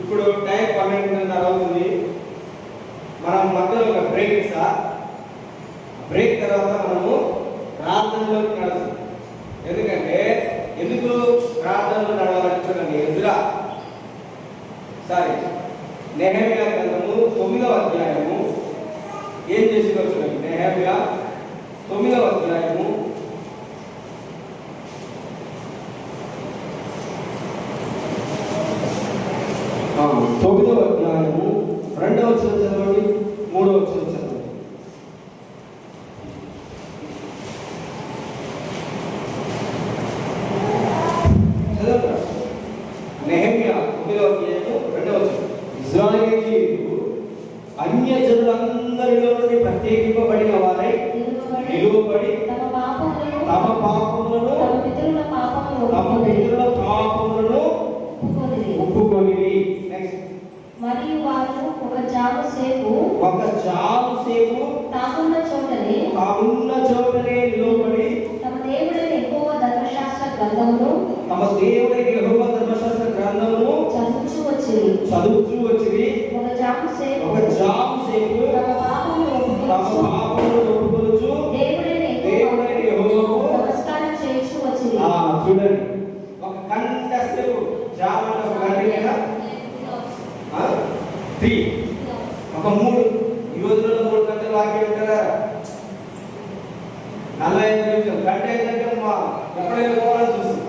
ఇప్పుడు టైం 12:30 అవుతుంది. మనం మధ్యలో ఒక బ్రేక్ ఇస్తా. బ్రేక్ తర్వాత మనము ప్రార్థనలోకి నడుస్తాం. ఎందుకంటే ఎందుకు ప్రార్థనలు నడవాలంటున్నాను ఎదురా నెహెమ్యా గ్రంథము 9వ అధ్యాయము ఏం చేసిందో చూడండి. నెహెమ్యా 9వ అధ్యాయము 2వ వచనం చదవండి, 3వ వచనం చదవండి. చదవండి. నెహెమ్యా 9వ అధ్యాయము 2వ వచనం. ఇశ్రాయేలీయులు అన్యజనులందరిలో నుండి ప్రత్యేకింపబడిన వారై నిలువబడి తమ పాపములను ఒప్పుకొనిరి. మరియు వారు ఒక జాము సేపు తాగున్న చోటనే నిలువబడి తమ దేవుడైన యెహోవా ధర్మశాస్త్ర గ్రంథమును చదువుచూ వచ్చిరి. ఒక జాము సేపు తమ పాపములను ఒప్పుకొనుచు దేవుడైన యెహోవాకు నమస్కారం చేయుచూ వచ్చిరి. చూడండి, ఒక గంట సేపు జామ అంటే ఒక గంట కదా, 3 ఒక 3 ఈ రోజుల్లో 3 గంటలు వాక్యం కదా, 45 నిమిషాలు గంట ఏంటంటే ఎప్పుడైనా పోవాలని చూస్తుంది.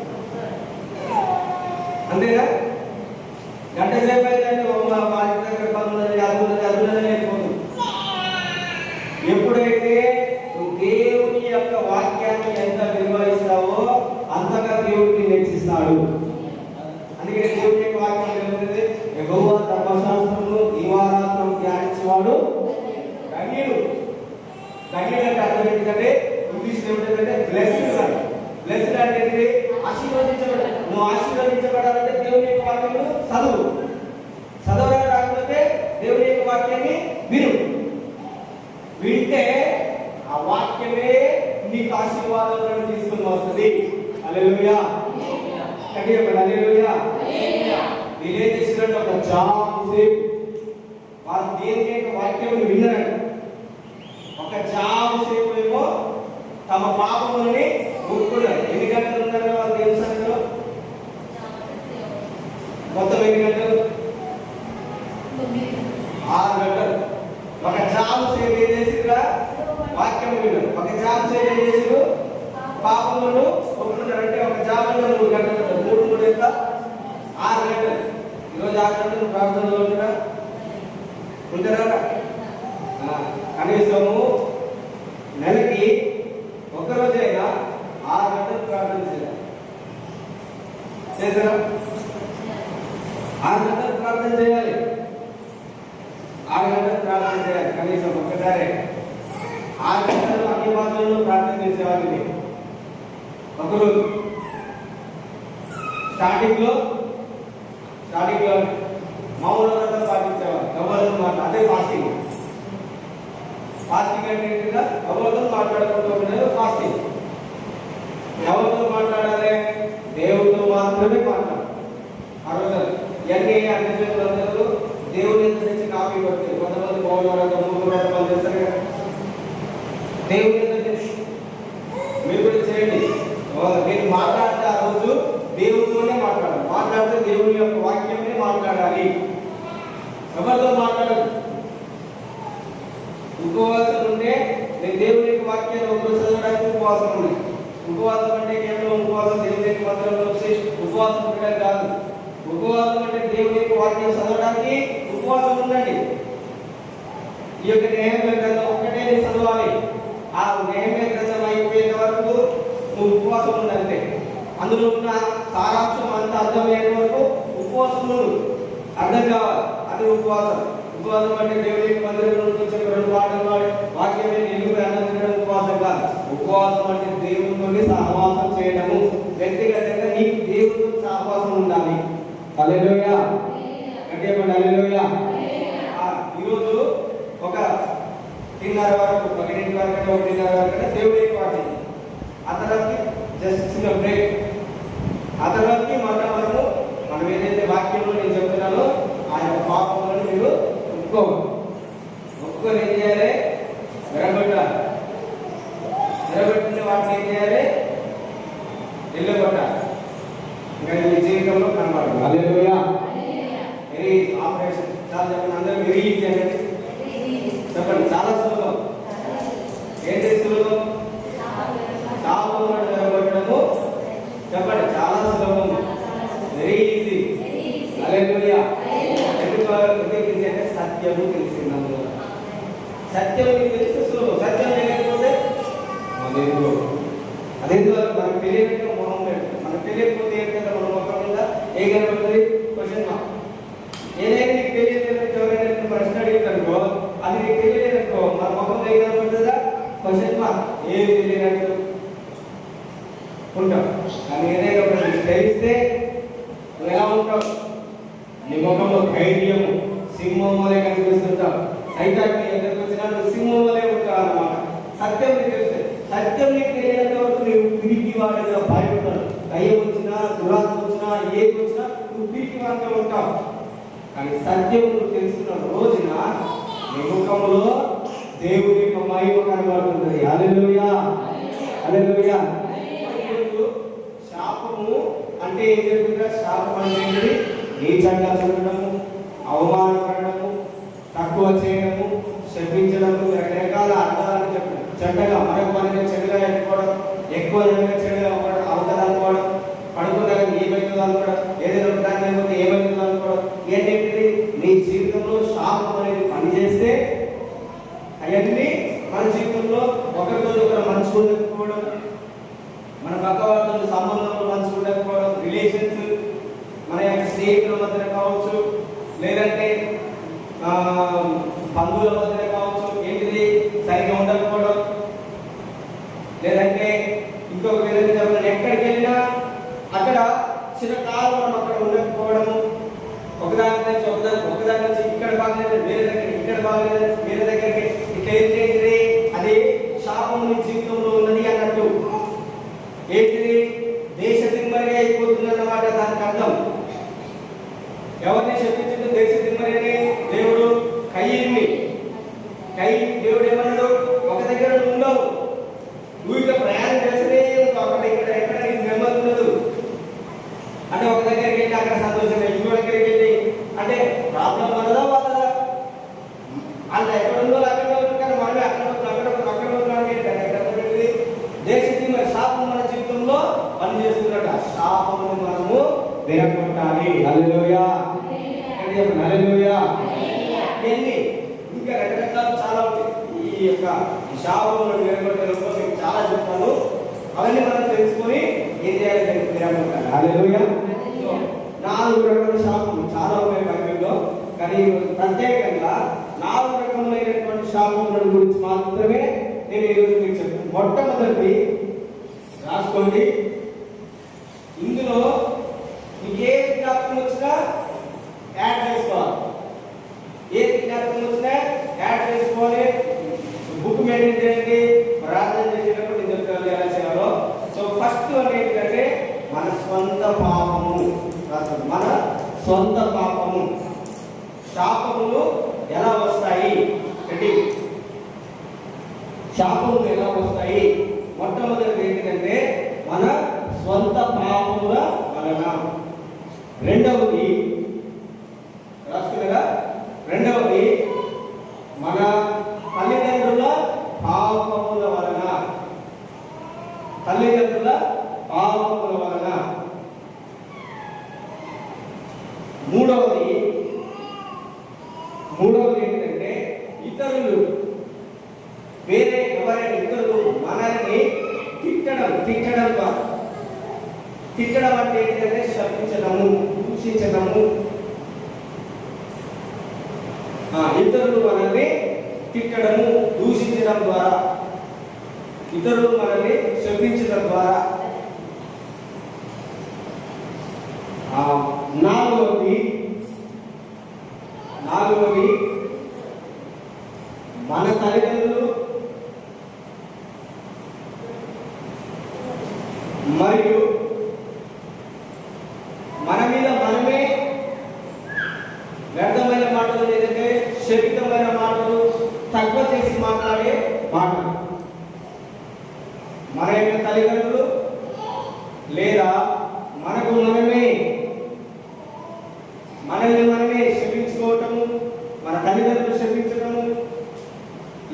అంతేనా? గంట సేపు అయిందంటే మా ఇంటి దగ్గర పనున్నది అదున్నది అయిపోతుంది. ఎప్పుడైతే నువ్వు దేవుని యొక్క వాక్యాన్ని ఎంత నిర్వహిస్తావో అంతగా దేవుడిని హెచ్చిస్తాడు. అందుకే దేవుని యొక్క వాక్యం ఏమిటంటే యెహోవా ధర్మశాస్త్రమును దీవారాత్రం ధ్యానించేవాడు ధన్యుడు. ధన్యుడు అంటే అర్థం ఏంటంటే ఇంగ్లీష్ ఏమిటంటే బ్లెస్డ్. బ్లెస్డ్ అంటే ఆశీర్వదించబడ. నువ్వు ఆశీర్వదించబడాలంటే దేవుని యొక్క వాక్యమును చదవడం రాకపోతే దేవుని యొక్క వాక్యాన్ని వింటే ఆ వాక్యమే నీకు ఆశీర్వాదాలను తీసుకుని వస్తుంది. హల్లెలూయా. హల్లెలూయా. వీళ్ళేం చేసినట్టు ఒక జాము సేపు వారు దేవుని యొక్క వాక్యం విన్నారంట. ఒక జాము సేపు ఏమో తమ పాపములని ఒప్పుకున్నారు. ఎన్ని గంటలు ఉన్నారు వాళ్ళు దేవుని సన్నిధిలో? మొత్తం ఎన్ని గంటలు? 6 గంటలు. ఒక జాము సేపు ఏం చేసిరా? వాక్యం విన్నారు. ఒక జాము సేపు ఏం చేసిరు? పాపములను ఒప్పుకున్నారు. అంటే ఒక జాములో 3 గంటలు, 3 ఎంత? 6 గంటలు. ఈరోజు 6 గంటలు ప్రార్థనలో ఉంటారా? కనీసము నెలకి ఒక్కరోజైనా 6 గంటలు ప్రార్థన చేశారా? 6 గంటలు ప్రార్థన చేయాలి. 6 గంటలు ప్రార్థన చేయాలి కనీసం ఒక్కసారి. 6 గంటలు అన్ని భాషల్లో ప్రార్థన చేసేవాళ్ళని ఒకరోజు స్టార్టింగ్ లో మామూలు వ్రతం పాటించేవాళ్ళు. ఎవరితో అదే ఫాస్టింగ్. ఫాస్టింగ్ అంటే ఎవరితో మాట్లాడుకుంటూ ఫాస్టింగ్. ఎవరితో మాట్లాడాలి? దేవుడితో మాత్రమే మాట్లాడాలి. ఆ రోజు ఇవన్నీ అన్ని చేతులందరూ దేవుడి నుంచి కాపీ పడతాయి. కొంతమంది పౌరులు 3 వ్రతాలు చేస్తారు కదా. దేవుడి మీరు కూడా చేయండి. మీరు మాట్లాడితే ఆ రోజు దేవుడితోనే మాట్లాడితే దేవుని యొక్క వాక్యమే మాట్లాడాలి. ఎవరితో మాట్లాడదు. ఉపవాసం ఉంటే నేను దేవుని యొక్క వాక్యాన్ని ఒకరోజు చదవడానికి ఉపవాసం ఉన్నాయి. ఉపవాసం అంటే కేవలం ఉపవాసం దేవుని యొక్క మందిరంలో వచ్చి ఉపవాసం ఉండడం కాదు. ఉపవాసం అంటే దేవుని యొక్క వాక్యం చదవడానికి ఉపవాసం ఉండండి. ఈ యొక్క నెహెమ్యా గ్రంథం ఒక్కటే చదవాలి. ఆ నెహెమ్యా గ్రంథం అయిపోయేంత వరకు నువ్వు ఉపవాసం ఉండంతే. అందులో ఉన్న సారాంశం అంతా అర్థమయ్యే వరకు ఉపవాసం ఉండు. అర్థం కావాలి. అది ఉపవాసం. ఉపవాసం అంటే దేవుని యొక్క మందిరంలో కొంచెం 2 పాటలు పాడి వాక్యమే నిలుపుని అన్నం తినడం ఉపవాసం కాదు. ఉపవాసం అంటే దేవునితో సహవాసం చేయడము. వ్యక్తిగతంగా నీకు దేవునితో సహవాసం ఉండాలి. హల్లెలూయా. అంటే హల్లెలూయా. ఈరోజు ఒక 3:30 వరకు 1 వరకు 1:30 వరకు దేవుని యొక్క వాక్యం. ఆ తర్వాత జస్ట్ చిన్న బ్రేక్. ఆ తర్వాత మనం ఏదైతే వాక్యంలో నేను చెప్తున్నానో ఆ యొక్క పాపములను మీరు ఒప్పుకోవాలి. ఒప్పుకొని ఏం చేయాలి? విరగొట్టాలి. విరగొట్టిన వాటిని ఏం చేయాలి? వెళ్ళగొట్టాలి. ఇంకా మీ జీవితంలో కనబడదు. హల్లెలూయా. వెరీ ఆపరేషన్ చాలా చెప్పండి అందరూ వెరీ ఈజీ అనేది చెప్పండి. చాలా సులభం. ఏంటి సులభం? శాపము విరగొట్టడము చెప్పండి చాలా సులభం. Very easy. హల్లెలూయా. ఎందుకు అంటే సత్యము తెలిసింది. అందులో సత్యం తెలిస్తే సులభం. సత్యం తెలియకపోతే అదేందో మనకు తెలియక మొహం పెట్టు. మనకు తెలియకపోతే ఏంటంటే మన మొహం మీద ఏ కనబడుతుంది? Question mark. ఏదైనా నీకు తెలియదు ఎవరైనా ప్రశ్న అడిగిననుకో అది నీకు తెలియలేదనుకో మన మొహంలో ఏ కనబడుతుందా? Question mark. ఏది తెలియనట్టు ఉంటావు. కానీ ఏదైనా ఒకటి తెలిస్తే నువ్వు ఎలా ఉంటావు? నీ ముఖంలో ధైర్యము సింహం వలె కనిపిస్తుంటావు. సైతాన్ని ఎక్కడికి వచ్చినా నువ్వు సింహం వలె ఉంటావు అన్నమాట. సత్యం నీకు తెలిస్తే సత్యం నీకు తెలియనంత వరకు నువ్వు పిరికి వాడిగా భయపడతావు. దయ్యం వచ్చినా దురాత్మ వచ్చినా ఏది వచ్చినా నువ్వు పిరికి వాడిగా ఉంటావు. కానీ సత్యం నువ్వు తెలుసుకున్న రోజున నీ ముఖంలో దేవుని యొక్క మహిమ కనబడుతుంది. హల్లెలూయా. హల్లెలూయా. శాపము అంటే ఏం చెప్తుందా? శాపం అంటే ఏంటి? నీచంగా చూడడము, అవమానపడము, తక్కువ చేయడము, శపించడము, రకరకాల అర్థాలను చెప్పడం. చెడ్డగా మరొక పనిగా చెడుగా ఎట్టుకోవడం, ఎక్కువ చెడుగా అవ్వడం, అవతల అనుకోవడం, పడుకున్నాక ఏమైతుందో అనుకోవడం, ఏదైనా దాన్ని అయిపోతే ఏమైతుందో అనుకోవడం. ఏంటంటే నీ జీవితంలో శాపం అనేది పనిచేస్తే అవన్నీ మన జీవితంలో ఒకరితో ఒకరు మంచిగా ఉండకపోవడం, మన పక్క వాళ్ళతో సంబంధంలో మంచిగా ఉండకపోవడం, రిలేషన్స్ మన యొక్క స్నేహితుల మధ్యన కావచ్చు, లేదంటే బంధువుల మధ్యన కావచ్చు, ఏంటిది సరిగ్గా ఉండకపోవడం, లేదంటే ఇంకొక విధంగా చెప్పాలి ఎక్కడికి వెళ్ళినా అక్కడ చిరకాలం మనం అక్కడ ఉండకపోవడము, ఒకదాని నుంచి ఇక్కడ బాగలేదు వేరే దగ్గర, ఇక్కడ బాగలేదు వేరే దగ్గరికి, ఇట్లా ఏంటంటే అది శాపం నీ జీవితంలో ఉన్నది అన్నట్టు. ఏంటిది? దేశ దిమ్మరిగా అయిపోతుంది అన్నమాట దానికి అర్థం. ఎవరిని చెప్పించింది దేశ దిమ్మరి అని? దేవుడు కయ్యిని దేవుడు ఏమన్నాడు? ఒక దగ్గర ఉండవు, నువ్వు ఇక ప్రయాణం చేస్తే అక్కడ ఇక్కడ ఎక్కడ నెమ్మది ఉండదు. అంటే ఒక దగ్గరికి వెళ్ళి అక్కడ సంతోషంగా, ఇంకో దగ్గరికి వెళ్ళి అంటే ప్రాబ్లం మనదా వాళ్ళదా? వాళ్ళు ఎక్కడ ఉందో అక్కడ కానీ మనమే అక్కడ దేశ దిమ్మరి శాపం మన జీవితంలో పనిచేస్తున్నట. శాపమును మనము విరగొట్టాలి. హల్లెలూయా. హల్లెలూయా. ఎన్ని ఇంకా రకరకాలు చాలా ఉంటాయి. ఈ యొక్క శాపములను విరగొట్టడంలో మీకు చాలా చెప్తాను. అవన్నీ మనం తెలుసుకొని ఏం చేయాలి? విరగొట్టాలి. హల్లెలూయా. 4 రకాల శాపములు చాలా ఉన్నాయి బైబిల్లో. కానీ ప్రత్యేకంగా 4 రకములైనటువంటి శాపముల గురించి మాత్రమే నేను ఈరోజు మీకు చెప్తాను. మొట్టమొదటి రాసుకోండి. ఇందులో మీకు ఏ జ్ఞాపకం వచ్చినా యాడ్ చేసుకోవాలి. ఏ జ్ఞాపకం వచ్చినా యాడ్ చేసుకోవాలి. బుక్ మెయింటైన్ చేయండి. ప్రార్థన చేసేటప్పుడు నేను చెప్తాను ఎలా చేయాలో. సో ఫస్ట్ వన్ ఏంటంటే మన స్వంత పాపము. మన సొంత పాపము. శాపములు ఎలా వస్తాయి? శాపములు ఎలా వస్తాయి? మొట్టమొదటి ఏంటంటే మన స్వంత పాపముల వలన. రెండవది రాసుకున్నారా? రెండవది మన తల్లిదండ్రుల పాపముల వలన. తల్లిదండ్రుల పాపముల వలన. మూడవది ఏంటంటే ఇతరులు, వేరే ఎవరైనా ఇతరులు మనల్ని తిట్టడం ద్వారా. తిట్టడం అంటే ఏంటంటే శపించడము, దూషించడము. ఇతరులు మనల్ని తిట్టడము, దూషించడం ద్వారా, ఇతరులు మనల్ని శపించడం ద్వారా. నాలుగవది మన తల్లిదండ్రులు మరియు మన మీద మనమే వ్యర్థమైన మాటలు, లేదంటే శపితమైన మాటలు, తక్కువ చేసి మాట్లాడే మాటలు. మన యొక్క తల్లిదండ్రులు లేదా మనకు మనల్ని మనమే క్షమించుకోవటము, మన తల్లిదండ్రులు క్షమించటము,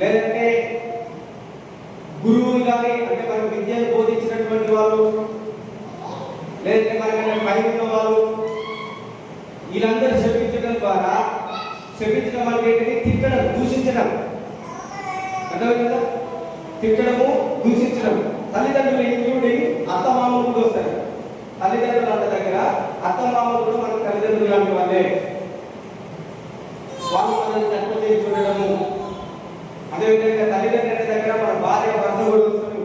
లేదంటే గురువులు కానీ అంటే మనకు విద్యను బోధించినటువంటి వాళ్ళు, లేదంటే మన పైన ఉన్న వాళ్ళు, వీళ్ళందరూ క్షమించడం ద్వారా, క్షమించడం అంటే తిట్టడం, దూషించడం, అర్థమైంది కదా? తిట్టడము, దూషించడం. తల్లిదండ్రులు ఇంక్లూడింగ్ అత్తమామలు కూడా వస్తారు. తల్లిదండ్రుల దగ్గర అత్తమామలు కూడా మనకు తల్లిదండ్రులు లాంటి వాళ్ళే. వాళ్ళు మనల్ని తక్కువ చేసి చూడడము. అదేవిధంగా తల్లిదండ్రుల దగ్గర మన భార్య భర్త కూడా వస్తారు.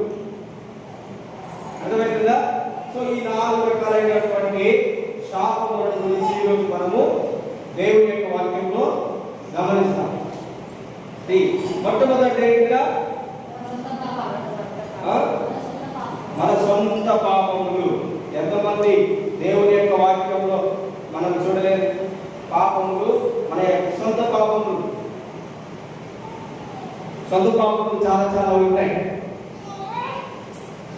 అర్థమవుతుందా? సో ఈ 4 రకాలైనటువంటి శాపముల గురించి ఈరోజు మనము దేవుని యొక్క వాక్యంలో గమనిస్తాం. మొట్టమొదటిగా మన సొంత పాపములు. ఎంతమంది దేవుని యొక్క వాక్యంలో మనం చూడలేదు పాపములు, మన యొక్క సొంత పాపములు. సొంత పాపములు చాలా చాలా ఉంటాయి.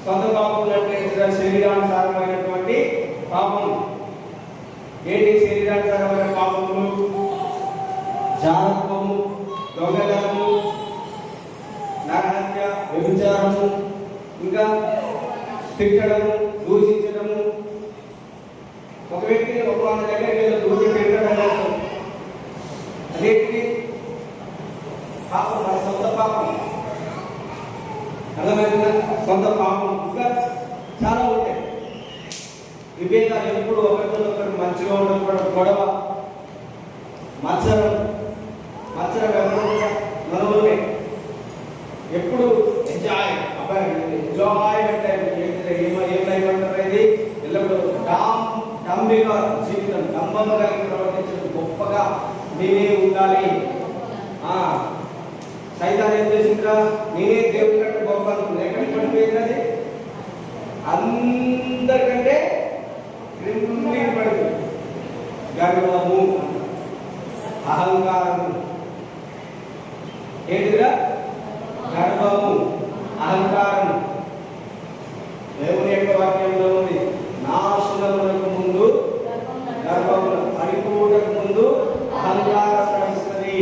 సొంత పాపములు అంటే శరీరానుసారమైనటువంటి పాపములు. ఏంటి శరీరానుసారమైన పాపములు? జారత్వము, దొంగతనము, నరహత్య, వ్యభిచారము, ఇంకా తిట్టడము, దూషించడము. ఒక వ్యక్తిని ఒక వాళ్ళ దగ్గరికి వెళ్ళి దూషి తిట్టడం, అదేంటి పాపం, మన సొంత పాపం. అర్థమైందా? సొంత పాపం ఇంకా చాలా ఉంటాయి. విభేదాలు, ఎప్పుడు ఒకరితో ఒకరు మంచిగా ఉండకపోవడం, గొడవ, మత్సరం మనలోనే ఎప్పుడు ఎంజాయ్మెంట్ ఏమంటారు ఇది ఎల్లప్పుడూ డంబిగా జీవితం, డంబంగా ప్రవర్తించడం, గొప్పగా నేనే ఉండాలి. సైతాన్ ఏం చేసిందిరా? నేనే దేవుడి కంటే గొప్ప అనుకుంది. ఎక్కడికి పడిపోయింది అది? అందరికంటే క్రిందికి పడిపోయింది. గర్వము, అహంకారము. ఏంటిరా? గర్వము, అహంకారం. దేవుని యొక్క వాక్యంలో ఉంది, నాశనములకు ముందు గర్వము, పరిపూర్ణకు ముందు అహంకారం ప్రవేశిస్తుంది.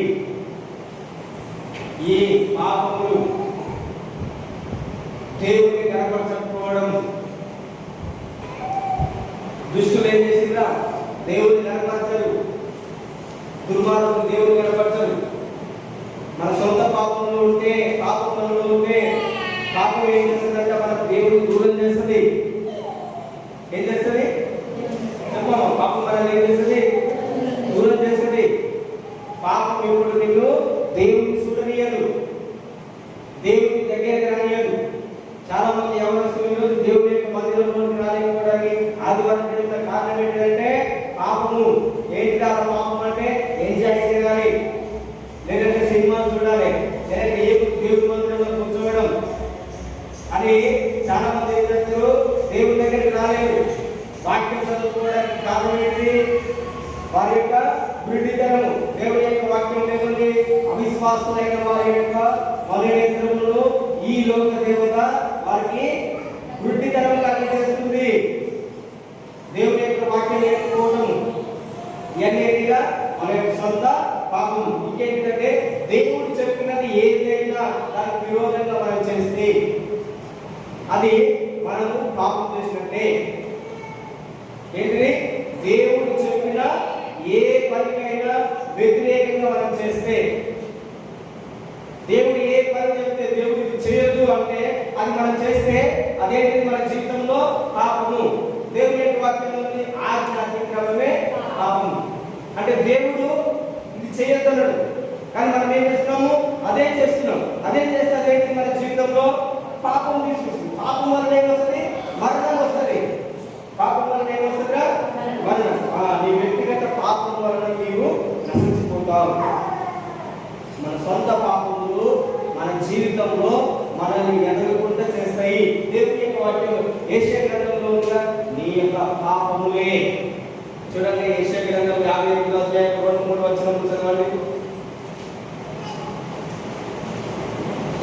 ఈ పాపములు దేవుని కనపరచకపోవడం. దుష్టులు ఏం చేసిందా? దేవుని కనపరచరు. దుర్మార్గులు దేవుని కనపరచరు. మన సొంత పాపంలో ఉంటే, పాపం ఏం చేస్తుందంటే మనకు దేవుడు దూరం చేస్తుంది. ఏం చేస్తుంది? చెప్పమ్మా. పాపం మనల్ని ఏం చేస్తుంది? దూరం చేస్తుంది. పాపం ఇప్పుడు నిన్ను దేవుడిని చూడనీయదు, దేవుడికి దగ్గర రానియదు. చాలా మంది ఎవరు ఈరోజు దేవుడి యొక్క మందిరంలోకి రాలేకపోవడానికి ఆదివారం జరిగిన కారణం ఏంటంటే పాపము. ఏంటి పాపం అంటే? ఎంజాయ్ చేయాలి, లేదంటే సినిమాలు చూడాలి, లేదంటే ఏ దేవుడి మందిరంలో కూర్చోవడం అని చాలా మంది ఏం చేస్తారు? దేవుడి దగ్గరికి రాలేదు. వాక్యం చదువుకోవడానికి కారణం ఏంటి? వారి యొక్క విడితనము. దేవుడి యొక్క వాక్యం లేకుంది అవిశ్వాసులైన వారి యొక్క మనోనేత్రములను ఈ లోక దేవత వారికి విడితనం కలిగజేస్తుంది. దేవుడి యొక్క వాక్యం లేకపోవడం ఇవన్నీగా మన యొక్క సొంత పాపం. ఇంకేంటంటే దేవుడు చెప్పినది ఏదైనా దానికి విరోధంగా మనం చేస్తే అది మనము పాపం చేసినట్టే. ఏంటిది? దేవుడు చెప్పిన ఏ పనికైనా వ్యతిరేకంగా మనం చేస్తే, దేవుడు ఏ పని చెప్తే దేవుడు ఇది చేయొద్దు అంటే అది మనం చేస్తే అదేంటిది? మన జీవితంలో పాపము. దేవుని యొక్క వాక్యంలో ఆధ్యాత్మికమే పాపము. అంటే దేవుడు ఇది చేయొద్దన్నాడు, కానీ మనం ఏం చేస్తున్నాము? అదే చేస్తున్నాం. అదే చేస్తే అదేంటి? మన జీవితంలో పాపం తీసుకొస్తుంది. పాపం వల్ల ఏమొస్తుంది? మరణం వస్తుంది. పాపం వల్ల ఏమొస్తుందిరా? మరణం. నీ వ్యక్తిగత పాపం వలన నీవు నశించిపోతావు. మన సొంత పాపములు మన జీవితంలో మనల్ని ఎదగకుండా చేస్తాయి. దేవుని యొక్క వాక్యం యెషయా గ్రంథంలో ఉన్న నీ యొక్క పాపములే. చూడండి, యెషయా గ్రంథం 52వ అధ్యాయం 2-3 వచనం చదవండి.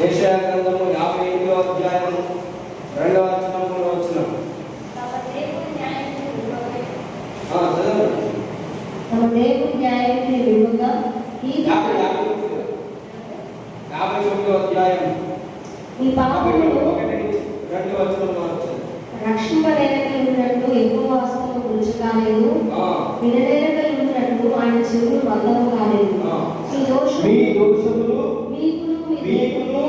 యెషయా గ్రంథము 58వ అధ్యాయం 2వ వచనంలో వచ్చిన చదవండి. తమ దేవుని న్యాయాన్ని విడువగా ఈ 59వ అధ్యాయం ఈ పాపములు 1-2 వచనంలో వచ్చిన రక్షింపలేనట్లు ఎక్కువ వాస్తవం రుచి కాలేదు, వినలేనట్లు ఆయన చెవులు మందము కాలేదు. ఈ మీ దోషములు మీకును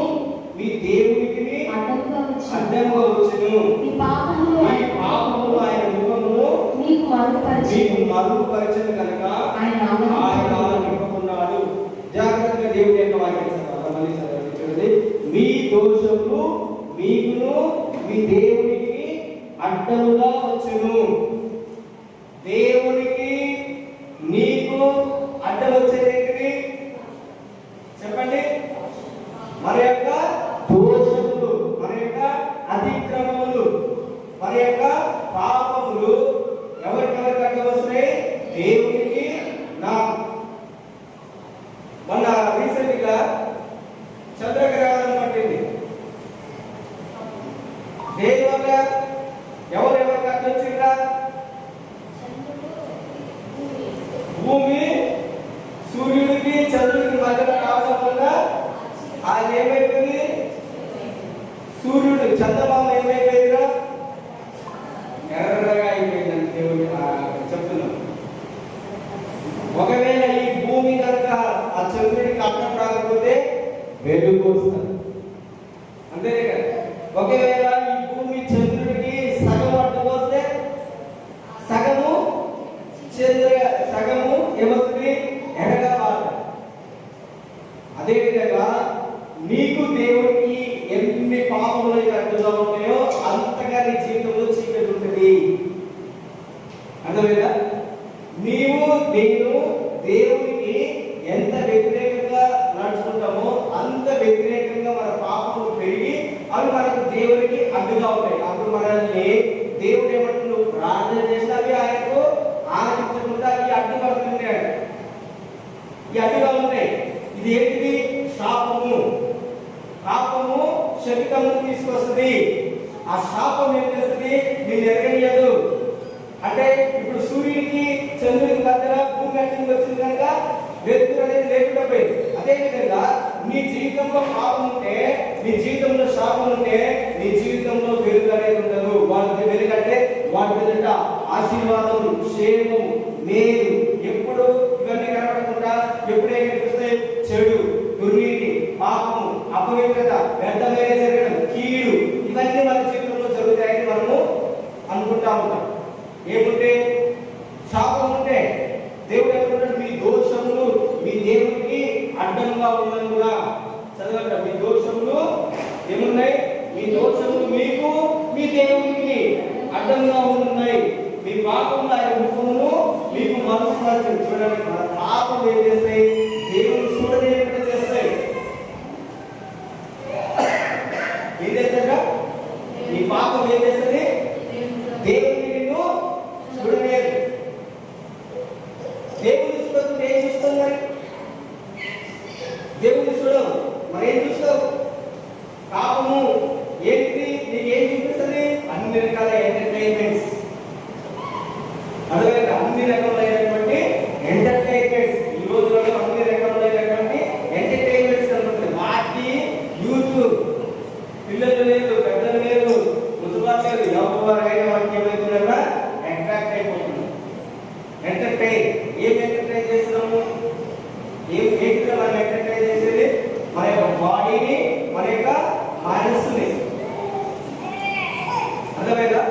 మీ దేవునికి అడ్డముగా అడ్డముగా వచ్చును. ఈ పాపములు ఆయన ముఖమును మీకు మరుగుపరచను కనుక ఆయన ఆలకింపకున్నాడు. జాగ్రత్తగా దేవుని యొక్క వాక్యం మళ్ళీ చదవండి. మీ దోషములు మీకును మీ దేవునికి అడ్డముగా వచ్చును. దేవునికి నీకు అడ్డం వచ్చేది చెప్పండి. మన యొక్క దోషములు, మన యొక్క అతిక్రమములు, మన యొక్క పాపములు ఎవరికెవరికి అడ్డం వస్తున్నాయి? దేవునికి నాకు. మొన్న రీసెంట్ గా చంద్రగ్రహణం పట్టింది. దేని వల్ల ఎవరెవరికి అడ్డం వచ్చిందా? భూమి సూర్యుడికి చంద్రుడికి మధ్యలో రావడం వల్ల అది ఏమైపోయింది? సూర్యుడు చంద్రమామ ఏమైపోయిందిరా? ఎర్రగా అయిపోయిందని దేవుడు చెప్తున్నాం. ఒకవేళ ఈ భూమి కనుక ఆ చంద్రుడికి అడ్డం రాకపోతే వెలుగు వస్తుంది, అంతేనే కదా. ఒకవేళ ఈ భూమి చంద్రుడికి సగం అడ్డం వస్తే సగము ఏమవుతుంది? ఎడగా మారుతుంది. అదేవిధంగా నీకు దేవుడికి ఎన్ని పాపములు అడ్డుగా ఉంటాయో అంతగా నీ జీవితంలో చీకటి ఉంటుంది. అర్థమైందా? నేను దేవునికి ఎంత వ్యతిరేకంగా నడుచుకుంటామో అంత వ్యతిరేకంగా మన పాపములు పెరిగి అవి మనకు దేవునికి అడ్డుగా ఉంటాయి. అప్పుడు మనల్ని దేవుడు ఏమంటే నువ్వు ప్రార్థన చేసినా అవి ఆయనకు ఆలకించకుండా ఈ అడ్డుగా ఉంటాయి. ఈ అడ్డుగా ఉంటాయి. ఇది ఏంటిది? శాపము. పాపము శపితము తీసుకొస్తుంది. ఆ శాపం ఏం చేస్తుంది? నేను ఎరగనియదు. అంటే ఇప్పుడు సూర్యుడికి చంద్రుడికి మధ్యన భూమి అడ్డం వచ్చింది కనుక వెలుతురు అనేది లేకుండా పోయింది. అదేవిధంగా నీ జీవితంలో పాపం ఉంటే, నీ జీవితంలో శాపం ఉంటే, నీ జీవితంలో వెలుగు అనేది ఉండదు. వాటి వెలుగంటే వాటి ఎదుట ఆశీర్వాదం, క్షేమం, మేలు ఎప్పుడు ఇవన్నీ కనబడకుండా ఎప్పుడే కనిపిస్తాయి? చెడు, దుర్నీతి, పాపము, అపవిత్రత, వ్యర్థమైన జరగడం, కీడు, ఇవన్నీ మన జీవితంలో జరుగుతాయని మనము అనుకుంటా ఉంటాం. ఏముంటే? శాపం ఉంటే దేవుడు ఏమంటాడు? మీ దోషములు మీ దేవునికి అడ్డంగా ఉన్నందున. చదవండి. మీ దోషములు ఏమున్నాయి? మీ దోషములు మీకు మీ దేవునికి అడ్డంగా ఉన్నాయి. మీ పాపములు ఆయన ముఖమును మీకు మరుగుపరచండి. చూడండి, మన పాపం ఏం చేస్తాయి? దేవుని చూడలేకుండా చేస్తాయి. ఏం చేస్తారా? నీ పాపం ఏం చేస్తుంది? దేవుని నిన్ను చూడలేదు. దేవుని చూడకుండా ఏం చూస్తావు? మరి దేవుని చూడవు, మరి ఏం చూస్తావు? పాపము ఏంటి? నీకు ఏం చూపిస్తుంది? అన్ని రకాల ఎంటర్టైన్మెంట్స్. అదేవిధంగా అన్ని రకములైనటువంటి ఎంటర్టైన్మెంట్స్ ఈ రోజులలో అన్ని రకములైనటువంటి ఎంటర్టైన్మెంట్స్ కనబడుతుంది. వాటి యూట్యూబ్ పిల్లలు లేదు, పెద్దలు లేదు, ముసలాలు లేదు, ఎవరైనా వాటికి ఏమవుతుందన్నా అట్రాక్ట్ అయిపోతుంది. ఎంటర్టైన్. ఏం ఎంటర్టైన్ చేస్తున్నాము? ఏంటిగా మనం ఎంటర్టైన్ చేసేది? మన యొక్క బాడీని, మన యొక్క మనస్సుని. అర్థమైందా?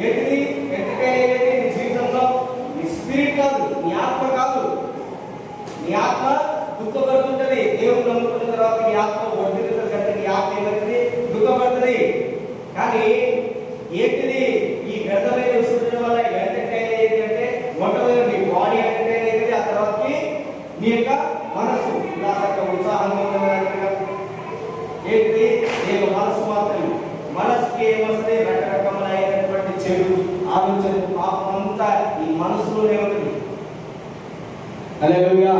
ఏంటిది ఎంటర్టైన్ అయ్యేది? నీ జీవితంలో నీ స్పిరిట్ కాదు, నీ ఆత్మ కాదు. నీ ఆత్మ దుఃఖపడుతుంటది. దేవుడు నమ్ముకున్న తర్వాత నీ ఆత్మ ఒడ్డుతుంది కంటే నీ ఆత్మ ఏమవుతుంది? దుఃఖపడుతుంది. కానీ ఏంటిది? ఈ వ్యర్థమైన చూడడం వల్ల ఎంటర్టైన్ అయ్యేది అంటే మొట్టమొదటి నీ బాడీ ఎంటర్టైన్ అయ్యేది, ఆ తర్వాతకి నీ యొక్క మనస్సు ఉల్లాసంగా ఉత్సాహంగా ఉండేది. ఏంటి? నేను మనస్సు మాత్రమే. మనస్సుకి ఏమొస్తుంది? రకరకములైనటువంటి చెడు ఆలోచన, పాపం అంతా ఈ మనస్సులోనే ఉంటుంది. హల్లెలూయా.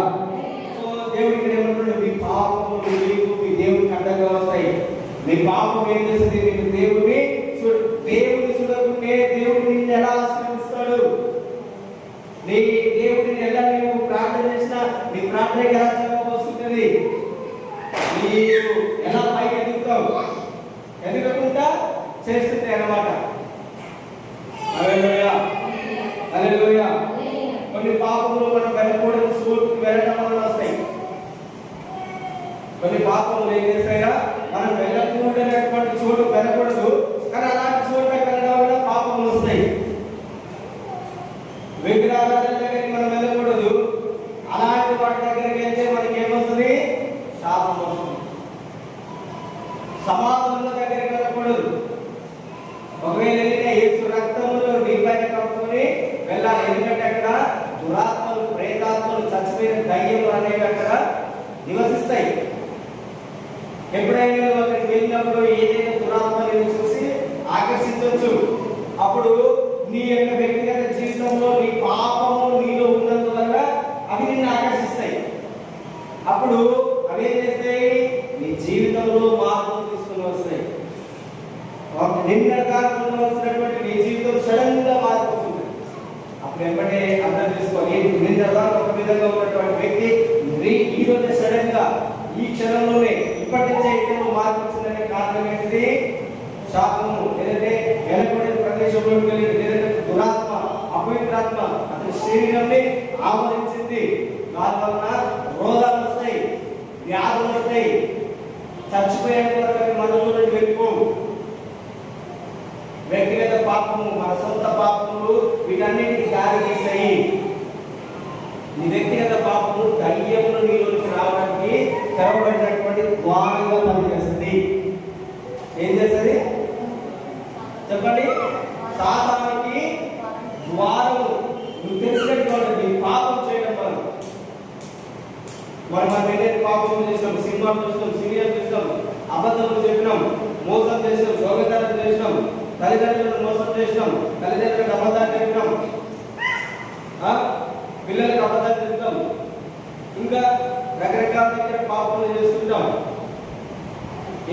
సో దేవుడికి ఏమంటున్నాడు? మీ పాపములు మీకు మీ దేవుడికి అడ్డంగా వస్తాయి. ఏం చేస్తుంది? నీకు దేవుని చూడకుంటే దేవుడు నిన్ను ఎలా ఆశీర్వదిస్తాడు? నీ దేవుడిని ఎలా నీవు ప్రార్థన చేసినా నీ ప్రార్థన ఎలా జవాబు వస్తుంది? నీవు ఎలా పైకి ఎదుగుతావు? ఎదగకుండా చేస్తుంటే అన్నమాట. హల్లెలూయా, హల్లెలూయా. కొన్ని పాపములు మనం వెళ్ళకూడదు, స్కూల్కి వెళ్ళడం వల్ల వస్తాయి. కొన్ని పాపములు ఏం చేస్తాయా, మనం వెళ్ళకూడనటువంటి చోటు వెళ్ళకూడదు, కానీ అలాంటి చోట వెళ్ళడం వల్ల పాపములు వస్తాయి. విగ్రహారాధన దగ్గరికి మనం వెళ్ళకూడదు, అలాంటి వాటి దగ్గరికి వెళ్తే మనకి ఏమొస్తుంది? శాపం వస్తుంది. సమాధుల దగ్గరికి వెళ్ళకూడదు. ఒకవేళ వెళ్ళినా యేసు రక్తములో నీపైన కప్పుకొని వెళ్ళాలి. ఎందుకంటే అక్కడ దురాత్మలు, ప్రేతాత్మలు, చచ్చిపోయిన దయ్యములు అనేవి అక్కడ నివసిస్తాయి. ఎప్పుడైనా అక్కడికి వెళ్ళినప్పుడు ఏదైనా దురాత్మని చూసి ఆకర్షించవచ్చు. అప్పుడు నీ యొక్క వ్యక్తిగత జీవితంలో నీ పాపము నీలో ఉన్నందువల్ల అవి నిన్ను ఆకర్షిస్తాయి. అప్పుడు అవి ఏం చేస్తాయి? నీ జీవితంలో మార్పులు తీసుకుని వస్తాయి. నిన్న కారణమైనటువంటి నీ జీవితం సడన్ గా మారిపోతుంది. అప్పుడు వెంటనే అర్థం చేసుకోవాలి, నిన్న ఒక విధంగా ఉన్నటువంటి వ్యక్తి ఈ రోజు సడన్ గా ఈ క్షణంలోనే ఇప్పటి నుంచే ఇక్కడ మార్పు వచ్చిందనే కారణం ఏంటి? శాపము. ఏదైతే వెనకబడిన ప్రదేశంలోకి వెళ్ళి ఏదైతే దురాత్మ, అపవిత్రాత్మ అతని శరీరాన్ని ఆవరించింది. దానివలన రోగాలు వస్తాయి, వ్యాధులు వస్తాయి, చచ్చిపోయేంత వరకు మనలో వెళ్ళిపోవు. వ్యక్తిగత పాపము, మన సొంత పాపములు వీటన్నిటికి దారి తీస్తాయి. నీ వ్యక్తిగత పాపము దయ్యములు నీలోకి రావడానికి తెరవబడినటువంటి ద్వారంగా పనిచేస్తుంది. ఏం చేస్తుంది చెప్పండి? సాతానుకి ద్వారము. నువ్వు తెలిసినటువంటి పాపం చేయడం వల్ల మనం ఏదైతే పాపం చేసినాం, సినిమా చూసినాం, సీరియల్ చూసినాం, అబద్ధం చెప్పినాం, మోసం చేసినాం, దొంగతనం చేసినాం, తల్లిదండ్రులను మోసం చేసినాం, తల్లిదండ్రులకు అబద్ధాలు చెప్పినాం, పిల్లలకు అబద్ధాలు చెప్తాం, ఇంకా రకరకాల దగ్గర పాపములు చేస్తుంటాం.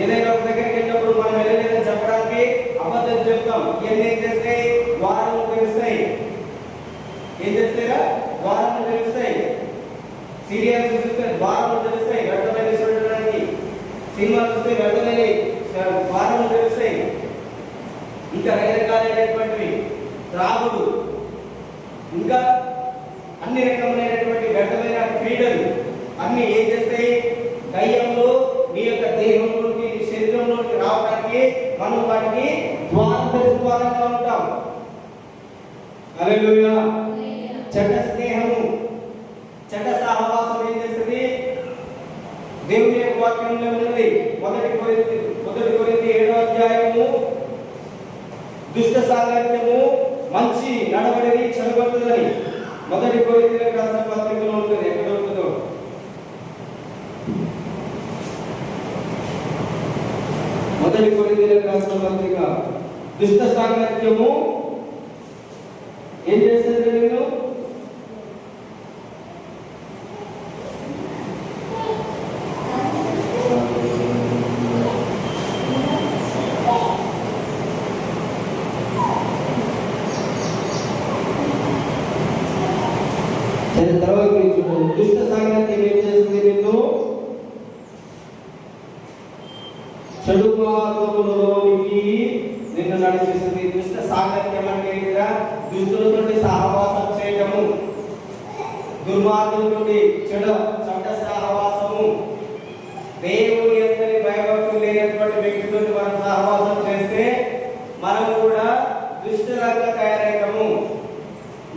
ఏదైనా ఒక దగ్గరికి వెళ్ళినప్పుడు మనం వెళ్ళలేదని చెప్పడానికి అబద్ధం చెప్తాం. ఇవన్నీ ఏం చేస్తాయి? ద్వారాలు తెలుస్తాయి. ఏం చేస్తాయిగా? ద్వారాలు తెలుస్తాయి. సీరియల్స్ చూస్తే ద్వారాలు తెలుస్తాయి, వ్యర్థమైన చూడడానికి. సినిమా చూస్తే వ్యర్థమైన ద్వారాలు తెలుస్తాయి. ఇంకా రకరకాలైనటువంటివి, త్రాగుడు, ఇంకా అన్ని రకములైనటువంటి వ్యర్థమైన క్రీడలు అన్ని ఏం చేస్తాయి? దయ్యంలో నీ యొక్క దేహంలోకి, నీ శరీరంలోకి రావడానికి మనం వాటికి ద్వారంగా ఉంటాం. హల్లెలూయా. చెడ్డ స్నేహము, చెడ్డ సహవాసం ఏం చేస్తుంది? దేవుని యొక్క వాక్యంలో ఉన్నది. మొదటి కొరింథీ 7వ అధ్యాయము, దుష్ట సాంగత్యము మంచి నడవడిని చెడగొట్టుదని మొదటి కొరింథీయులకు రాసిన పత్రికలో ఉంటుంది. ఎక్కడ ఉంటుందో మొదటి కొరింథీయులకు రాసిన పత్రిక. దుష్ట సాంగత్యము ఏం చేస్తుంది? నేను దుష్ట సాంగత్యం ఏం చేస్తుంది? నిన్ను చెడు మార్గములోనికి నిన్ను నడిపిస్తుంది. దుష్ట సాంగత్యం అంటే దుష్టులతో సహవాసం చేయటము, దుర్మార్గులతో చెడ్డ సహవాసము. దేవుని అందరి భయభక్తులు లేనటువంటి వ్యక్తితో మనం సహవాసం చేస్తే మనం కూడా దుష్టులంగా తయారవుతాము.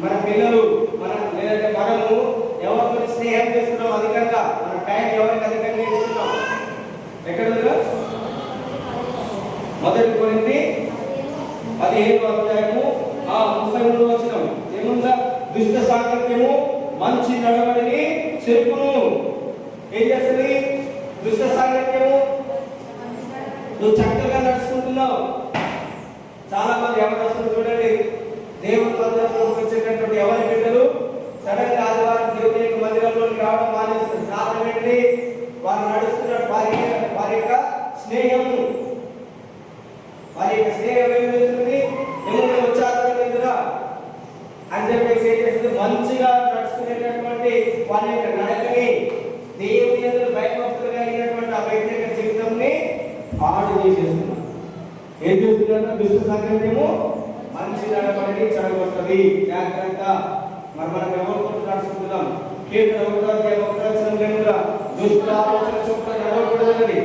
మన పిల్లలు, మనము ఎవరితో స్నేహం చేస్తున్నాం అధికంగా, మన టైం ఎవరికి అధికంగా ఇస్తున్నాం? ఎక్కడ మొదటి కొరింథీ 15వ అధ్యాయము 33వ వచనం ఏముందా? దుష్ట సాంగత్యము మంచి నడవడిని చెప్పును. ఏం చేస్తుంది దుష్ట సాంగత్యము? నువ్వు చక్కగా నడుచుకుంటున్నావు. చాలా మంది ఎవరు చూడండి, దేవుని మందిరంలోకి వచ్చేటటువంటి ఎవరి బిడ్డలు సడన్ గా ఆదివారం దేవుని యొక్క మందిరంలోకి రావడం మానేస్తారు. కారణం ఏంటి? వారు నడుస్తున్న వారి యొక్క స్నేహము, పాడు చేసేస్తున్నారు. ఏం చేస్తున్నారు? దుష్ట సంకల్పము మంచి నడవడిని చెడగొట్టది. జాగ్రత్త. మరి మనం ఎవరు కొట్టు నడుచుకుంటున్నాం? దుష్ట ఆలోచన చొప్పున నడవకూడదన్నది.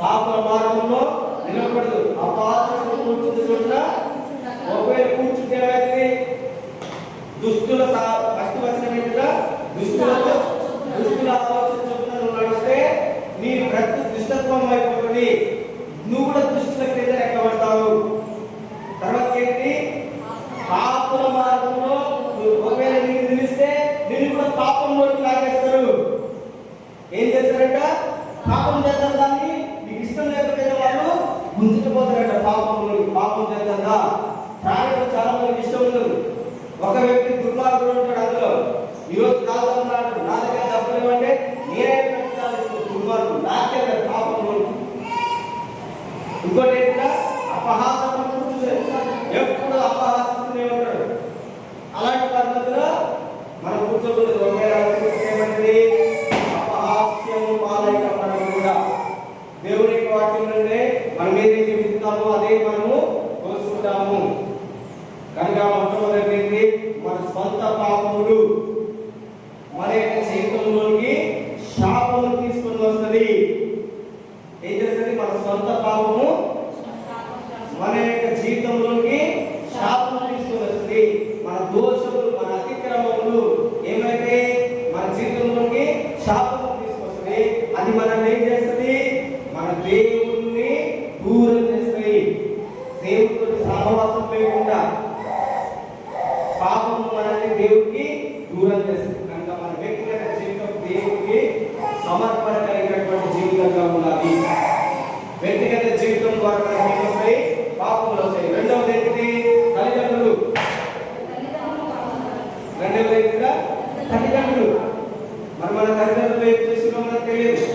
పాప మార్గంలో నిలబడదు. అపాత్రను కూర్చుంది చోట ఒకవేళ కూర్చుంటే ఏమైంది? దుష్టుల ఫస్ట్ వచనం ఏంటంటే దుష్టుల ఆలోచన చొప్పున నువ్వు నడిస్తే నీ బ్రతుకు దుష్టత్వం అయిపోతుంది. నువ్వు కూడా దుష్టుల కింద ఎక్కబడతావు. తర్వాత ఏంటి? పాపుల మార్గంలో ఒకవేళ నీకు నిలిస్తే నేను కూడా పాపంలోకి లాగేస్తారు. ఏం చేస్తారంట? పాపం చేద్దాం, దాన్ని నీకు ఇష్టం లేకపోయిన వాళ్ళు గుంజుకుపోతారంట పాపంలో. పాపం చేద్దా ప్రాణులు చాలా మందికి ఇష్టం ఉండదు. ఒక వ్యక్తి దుర్మార్గుడు ఉంటాడు, అందులో ఈరోజు తాగుతున్నాడు, నా దగ్గర డబ్బులు ఇవ్వంటే నేనే పెట్టాలి దుర్మార్గుడు, నాకే పాపంలో. ఇంకోటి ఏంటంటే అపహాసం, ఎప్పుడు అపహాసిస్తూనే ఉంటాడు. అలాంటి పద్ధతిలో మనం కూర్చోకూడదు. ఏమంటే అపహాస్యము పాలైన కూడా దేవుని యొక్క వాక్యం నుండి మనం ఏదైతే వింటామో అదే మనము కోసుకుంటాము. కనుక మొట్టమొదటి మన స్వంత పాపములు మన యొక్క జీవితంలోకి శాపము తీసుకొని వస్తుంది. ఏం చేస్తుంది? మన స్వంత పాపము మన యొక్క జీవితంలోకి శాపము తీసుకొని వస్తుంది. మన దోషములు, మన అతిక్రమములు ఏమైతే మన జీవితంలోకి శాపము తీసుకొస్తుంది. అది మనం ఏం చేస్తుంది? మన దేవుణ్ణి దూరం చేస్తుంది. దేవుడితో సహవాసం లేకుండా పాపము మనల్ని దేవుడికి దూరం చేస్తుంది. కనుక మన వ్యక్తిగత జీవితం దేవుడికి సమర్పణ కలిగినటువంటి జీవితంగా ఉండాలి. వ్యక్తిగత జీవితం ద్వారా మనకి వస్తాయి, పాపములు వస్తాయి. రెండవది ఏంటి? తల్లిదండ్రులు. రెండవది కూడా తల్లిదండ్రులు. మరి మన తల్లిదండ్రులు ఏం చేస్తున్నామో మనకు తెలియదు.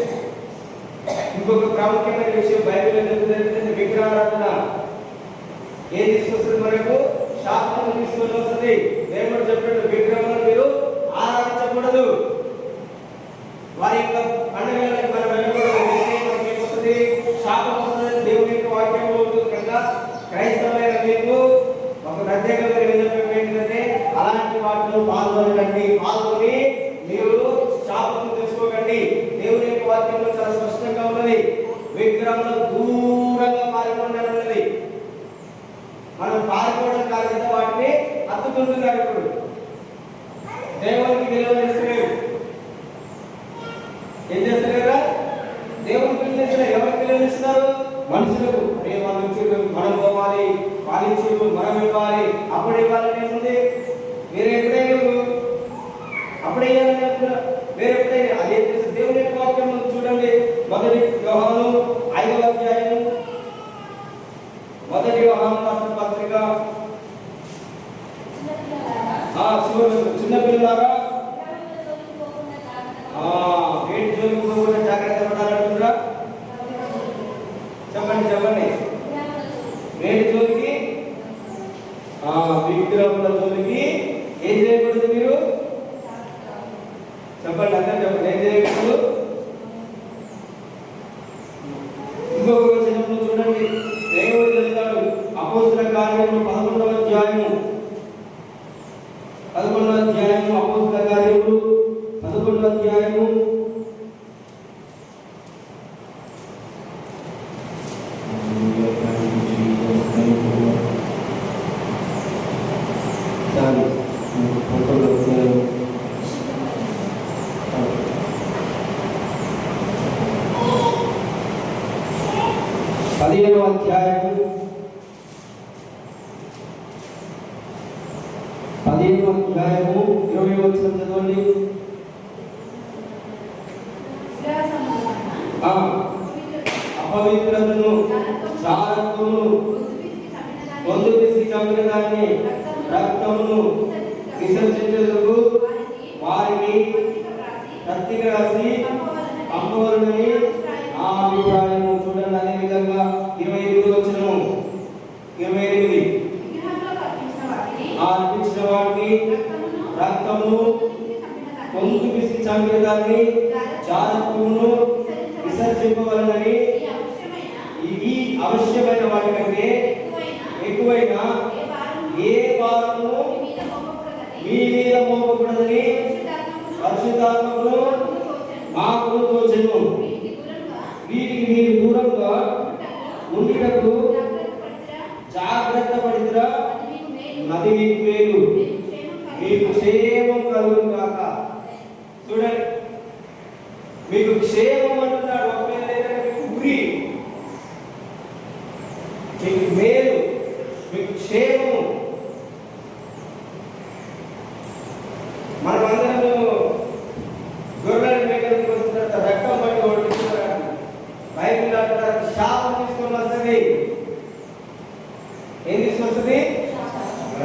ఇంకొక ప్రాముఖ్యమైన విషయం బైబిల్లో జరుగుతుంది, విగ్రహారాధన. ఏం తీసుకొస్తుంది? మనకు శాపం తీసుకొని వస్తుంది. దేవుడు చెప్పాడు, విగ్రహాలను మీరు ఆరాధించకూడదు. వారి యొక్క పండుగలకు మనం వెళ్ళకూడదు. మనకి ఏమొస్తుంది? శాపం వస్తుంది. దేవుని యొక్క వాక్యంలో ఉంటుంది. కనుక క్రైస్తవులైన మీకు ఒక ప్రత్యేకమైన విధానం ఏంటంటే అలాంటి వాటిలో పాల్గొనకండి. పాల్గొని మీరు శాపం తెచ్చుకోకండి. దేవుని యొక్క వాక్యంలో చాలా స్పష్టంగా ఉన్నది, విగ్రహంలో దూరంగా పాల్గొనాలన్నది. మనం పాల్గొనడం కాదు కదా, వాటిని హత్తుకుంటున్నారు. ఇప్పుడు దేవునికి విలువనిస్తున్నారు. ఏం చేస్తారు కదా? దేవునికి విలువనిస్తున్నారు. ఎవరికి విలువనిస్తున్నారు? మనుషులకు. మనం పోవాలి, పాలించి మనం ఇవ్వాలి, అప్పుడు ఇవ్వాలని ఏముంది? మీరు ఎప్పుడైనా అప్పుడే వేరే ఎప్పుడైనా అదే చేస్తే దేవుని యొక్క వాక్యం చూడండి. మొదటి యోహాను 5వ అధ్యాయం, మొదటి యోహాను రాసిన పత్రిక. చిన్నపిల్లలారా వేటి జోలికి పోకుండా జాగ్రత్త పడాలంటున్నారా? చెప్పండి చెప్పండి. వేటి జోలికి? విగ్రహముల జోలికి ఏం చేయకూడదు? మీరు చెప్పండి, అందరూ చెప్పండి. ఏం చేయకూడదు? ఇంకొక వచనంలో చూడండి, దేవుడు చెప్తాడు, అపోస్తల కార్యములు 11వ అధ్యాయము, అపోస్తల కార్యములు 11వ అధ్యాయము. అధ్యాయము 20వ వచనం చదవండి. అపవిత్రతను, చారత్వమును, పొందు పిసికి చంపిన దాన్ని, రక్తమును విసర్జించుటకు వారికి కత్తిగా రాసి పంపవలనని నా అభిప్రాయము. చూడండి, అదే విధంగా 28వ వచనం, 28 అర్పించిన వాటిని, రక్తమును, పొందు పిసికి చంపిన దాన్ని, చారత్వమును విసర్జింపవలనని ఈ అవశ్యమైన వాటి కంటే ఎక్కువైన ఏ భారము మీ మీద మోపకూడదని పరిశుద్ధాత్మకును మాకు తోచెను. వీటికి మీరు దూరంగా ఉండుటకు జాగ్రత్త పడిద్రా, అది మీకు మేలు, మీకు క్షేమం కలుగును గాక. చూడండి, మీకు క్షేమం అంటున్నాడు. ఒకవేళ ఏదైనా మీకు గురి, మీకు మేలు, మీకు క్షేమము. మనమందరము గొర్రెల మేకలకు వచ్చిన తర్వాత రక్తం పట్టి ఓడిస్తున్నారు. బైబిల్ అంటారు శాపం తీసుకొని వస్తుంది. ఏం తీసుకొస్తుంది?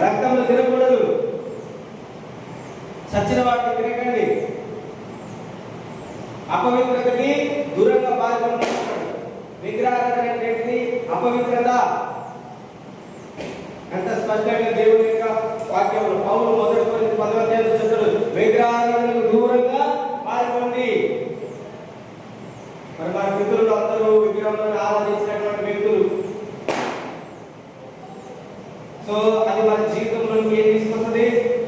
రక్తంలో తినకూడదు, చచ్చిన వాటిని తినకండి, అపవిత్రతకి దూరంగా పాల్గొంటున్నాడు. విగ్రహారాధన ఏంటి? అపవిత్రత. ఎంత స్పష్టంగా దేవుని యొక్క వాక్యంలో పౌలు మొదటి కొరింథీ 10వ అధ్యాయంలో చెప్తాడు, విగ్రహారాధనకు దూరంగా పాల్గొండి. మరి మన పితరులు అందరూ విగ్రహాలను ఆరాధించినటువంటి వ్యక్తులు. సో అది మన జీవితంలోకి ఏం తీసుకొస్తుంది?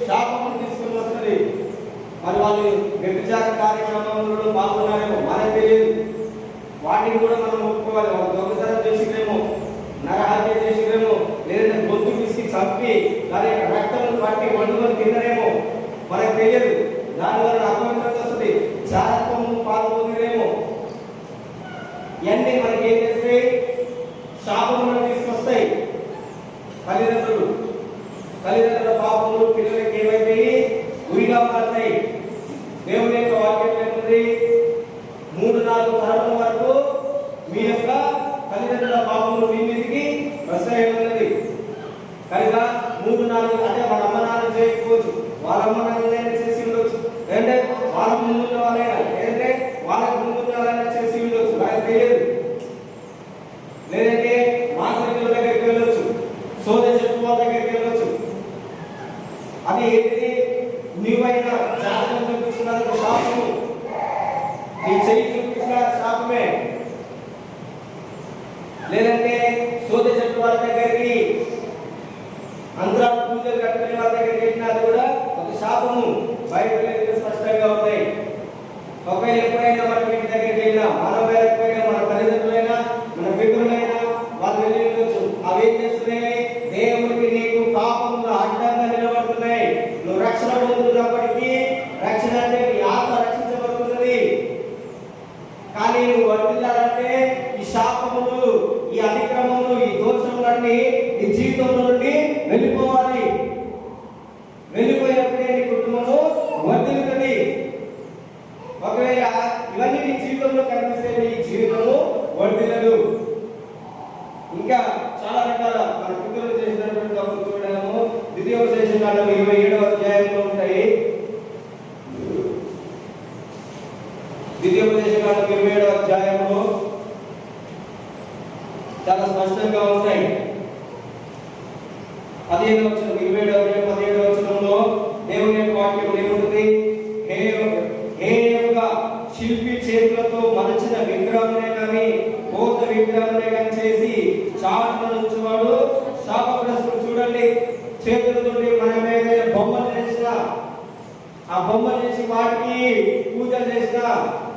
శాపం తీసుకొని వస్తుంది. మరి వాళ్ళు వ్యభిచార కార్యక్రమంలో పాల్గొన్నారేమో మనకు తెలియదు. వాటిని కూడా మనం ఒప్పుకోవాలి. వాళ్ళు దొంగతనం చేసిరేమో, నరహత్య చేసిరేమో, లేదంటే గొంతు పిసికి చంపి దాని యొక్క రక్తం పట్టి వండుకొని తిన్నరేమో మనకు తెలియదు. దానివల్ల అపవిత్రత వస్తుంది, జాగ్రత్తం పాల్గొనేమో. ఇవన్నీ మనకి ఏం చేస్తాయి? శాపములను తీసుకొస్తాయి. తల్లిదండ్రుల పాపములు పిల్లలకి ఏమైతాయి? గురిగా మారుతాయి. దేవుని యొక్క వాక్యం ఏంటంటే 3-4 తరాల వరకు మీ యొక్క తల్లిదండ్రుల పాపములు మీ మీదకి వస్తాయన్నది. కనుక 3-4 అంటే వాళ్ళ అమ్మ నాన్న చేయకపోవచ్చు, వాళ్ళ అమ్మ నాన్నైనా చేసి ఉండొచ్చు, లేదంటే వాళ్ళ ముందున్న వాళ్ళైనా, లేదంటే వాళ్ళకి ముందున్న వాళ్ళైనా చేసి ఉండొచ్చు, నాకు తెలియదు. లేదంటే మాంత్రికుల దగ్గరికి వెళ్ళొచ్చు, సోద చెప్పు వాళ్ళ దగ్గరికి వెళ్ళొచ్చు. అది ఏంటిది? నీవైనా జాతకం చూపించిన శాపము, నీ చెయ్యి చూపించిన శాపమే. లేదంటే సోద చెప్పు వాళ్ళ దగ్గరికి, అంతరాలు పూజలు కట్టుకునే వాళ్ళ దగ్గరికి వెళ్ళినా అది కూడా ఒక శాపము. బైబిల్ స్పష్టంగా ఉన్నాయి. ఒకవేళ ఎప్పుడైనా మన ఇంటి దగ్గరికి వెళ్ళినా, మనం వెళ్ళకపోయినా, మన తల్లిదండ్రులైనా, మన పితరులైనా వాళ్ళు వెళ్ళి ఉండొచ్చు. అవి ఏం చేస్తున్నాయి? దేవుడికి నీకు పాపంలో అడ్డంగా నిలబడుతున్నాయి. నువ్వు రక్షణ పొందుతున్నప్పటికీ, రక్షణ అంటే నీ ఆత్మ రక్షించబడుతున్నది. కానీ నువ్వు వర్తిల్లాలంటే ఈ శాపములు, ఈ అతిక్రమములు, ఈ దోషములన్నీ నీ జీవితంలో నుండి వెళ్ళిపోవాలి. వెళ్ళిపోయినప్పుడే నీ కుటుంబము వర్తిల్లుతుంది. ఒకవేళ ఇవన్నీ నీ జీవితంలో కనిపిస్తే నీ జీవితము వర్తిల్లదు. ఇంకా చాలా రకాల మన పితరులు చేసినటువంటి తప్పులు చూడడము ద్వితీయోపదేశకాండం 27వ అధ్యాయంలో ఉంటాయి. ద్వితీయోపదేశకాండం 27వ అధ్యాయంలో చాలా స్పష్టంగా ఉంటాయి. 17వ వచనం, 27వ అధ్యాయం 17వ వచనంలో దేవుని యొక్క వాక్యం ఏముంటుంది? హేయముగా శిల్పి చేతులతో మలచిన విగ్రహమునే కానీ పోత విగ్రహమునే కానీ చేసి చాటున ఉంచువాడు శాపగ్రస్తుడు. చూడండి, చేతులతో మనం ఏదైనా బొమ్మలు చేసినా, ఆ బొమ్మలు చేసి వాటికి పూజలు చేసినా,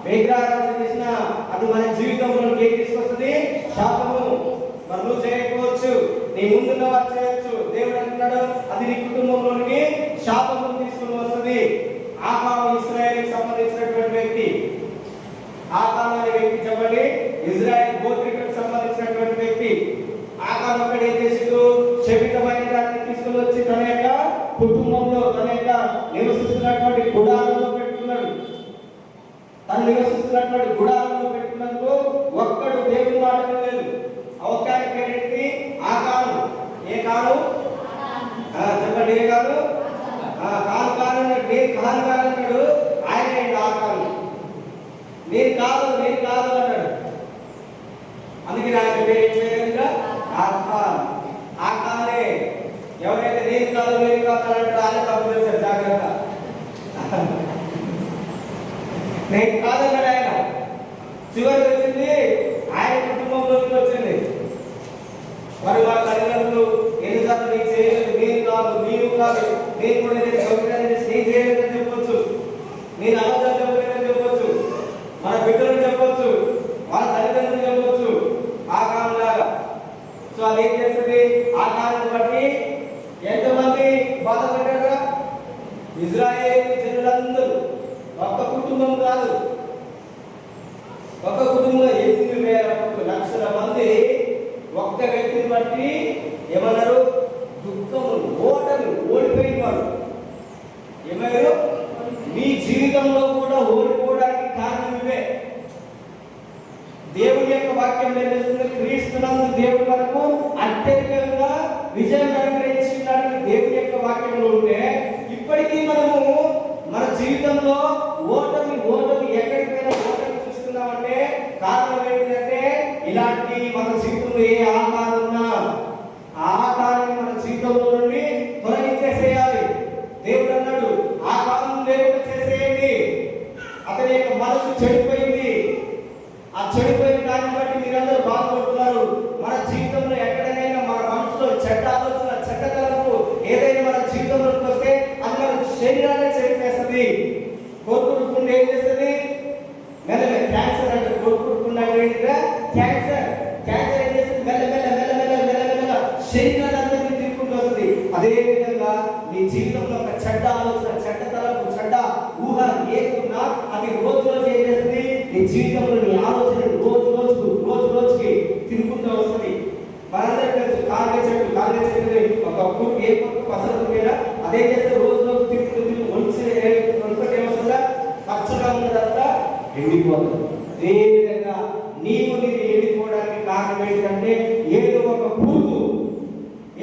విగ్రహారాధన చేసినా, అది మన జీవితంలో ఏం తీసుకొస్తుంది? శాపము. మరి నువ్వు చేయకపోవచ్చు, నీ ముందున్న వారు చేయొచ్చు. దేవుడు అంటున్నాడు అది నీ కుటుంబంలోనికి శాపము తీసుకుని వస్తుంది. ఆకాను ఇశ్రాయేలుకి సంబంధించినటువంటి వ్యక్తి. ఆకాను అనే వ్యక్తి చెప్పండి, ఇజ్రాయెల్ గోత్రికులకు సంబంధించినటువంటి వ్యక్తి. ఆకాను ఒకటి ఏం చేసిండు? శపితమైన దాన్ని తీసుకుని వచ్చి తన యొక్క కుటుంబంలో, తన యొక్క నివసిస్తున్నటువంటి గుడారంలో పెట్టుకున్నాడు. తను నివసిస్తున్నటువంటి గుడారంలో పెట్టుకున్నందుకు ఒక్కడు దేవుని మాట లేదు. అవకాశం పేరేంటి? ఆకాను. ఏ కాను? చెప్పండి, ఏ కాను? కాను కాను అన్నాడు. ఆయన ఆకాను. నేను కాదు అన్నాడు. అందుకే ఆయన పేరు ఆకానే. ఎవరైతే నేను కాదు అంటాడు ఆయన తప్పు చేశారు. జాగ్రత్త. నేను కాదన్నాడు ఆయన. చివరికి వచ్చింది ఆయన కుటుంబంలోకి వచ్చింది. ఏం చేస్తుంది? ఆకారాన్ని బట్టి ఎంతమంది బాధపడ్డారా? ఇజ్రాయేల్ జనులందరూ, ఒక్క కుటుంబం కాదు, ఒక కుటుంబంలో 8,000 లక్షల మంది ఒక్క వ్యక్తిని బట్టి ఏమన్నారు? దుఃఖము, ఓటమి, ఓడిపోయిన వాడు. ఏమయ్యారు? మీ జీవితంలో కూడా ఓడిపోవడానికి కారణం ఇవే. దేవుని యొక్క వాక్యం ఏం చేస్తుంది? క్రీస్తునందు దేవుడు మనకు అత్యధికంగా విజయం అనుగ్రహించడానికి దేవుని యొక్క వాక్యంలో ఉంటే, ఇప్పటికీ మనము మన జీవితంలో ఓటమి ఎక్కడికైనా ఓటమి చూస్తున్నామంటే కారణం ఏంటంటే, ఇలాంటి మన జీవితంలో ఏ ఆకారం ఉన్నా ఆ ఆకారాన్ని మన జీవితంలో నుండి తొలగించేసేయాలి. దేవుడు అన్నాడు, ఆ కారణం లేకుండా చేసేయండి. అతని యొక్క మనసు చెడిపోయింది. ఆ చెడిపోయిన దాన్ని బట్టి మీరందరూ బాధపడుతున్నారు. మన జీవితంలో ఎక్కడైనా మన మనసులో చెడ్డ ఆలోచన, చెడ్డ తలపు ఏదైనా మన జీవితంలోకి వస్తే అది మన శరీరాన్ని చెడిపేస్తుంది. కోరుకుంటే ఏం చేస్తుంది? మెల్లమెల్ల క్యాన్సర్ అంటే కోరుకుంటున్నా క్యాన్సర్ ఏం చేస్తుంది? మెల్లమెల్ల శరీరాన్ని తిరుగుకుంటూ వస్తుంది. అదే విధంగా నీ జీవితంలో ఒక చెడ్డ ఆలోచన, చెడ్డ తలపు, చెడ్డ ఊహ ఏదున్నా అది రోజు ఏం చేస్తుంది? నీ జీవితంలో నీ ఆలోచన రోజుకి తిరుగుకుంటూ వస్తుంది. మనందరికీ తెలుసు, కాంగ్రెస్ చెట్టు ఒక పుట్టు ఏ పుట్టు పసరుగా అదే చేస్తే రోజు తిరుగుతుంది. ఒంటి ఏమొస్తుందా? పచ్చగా ఉన్నదంతా ఎండిపోతుంది. అదే విధంగా నీవు ఎండిపోవడానికి కారణం ఏంటంటే, ఏదో ఒక పురుగు,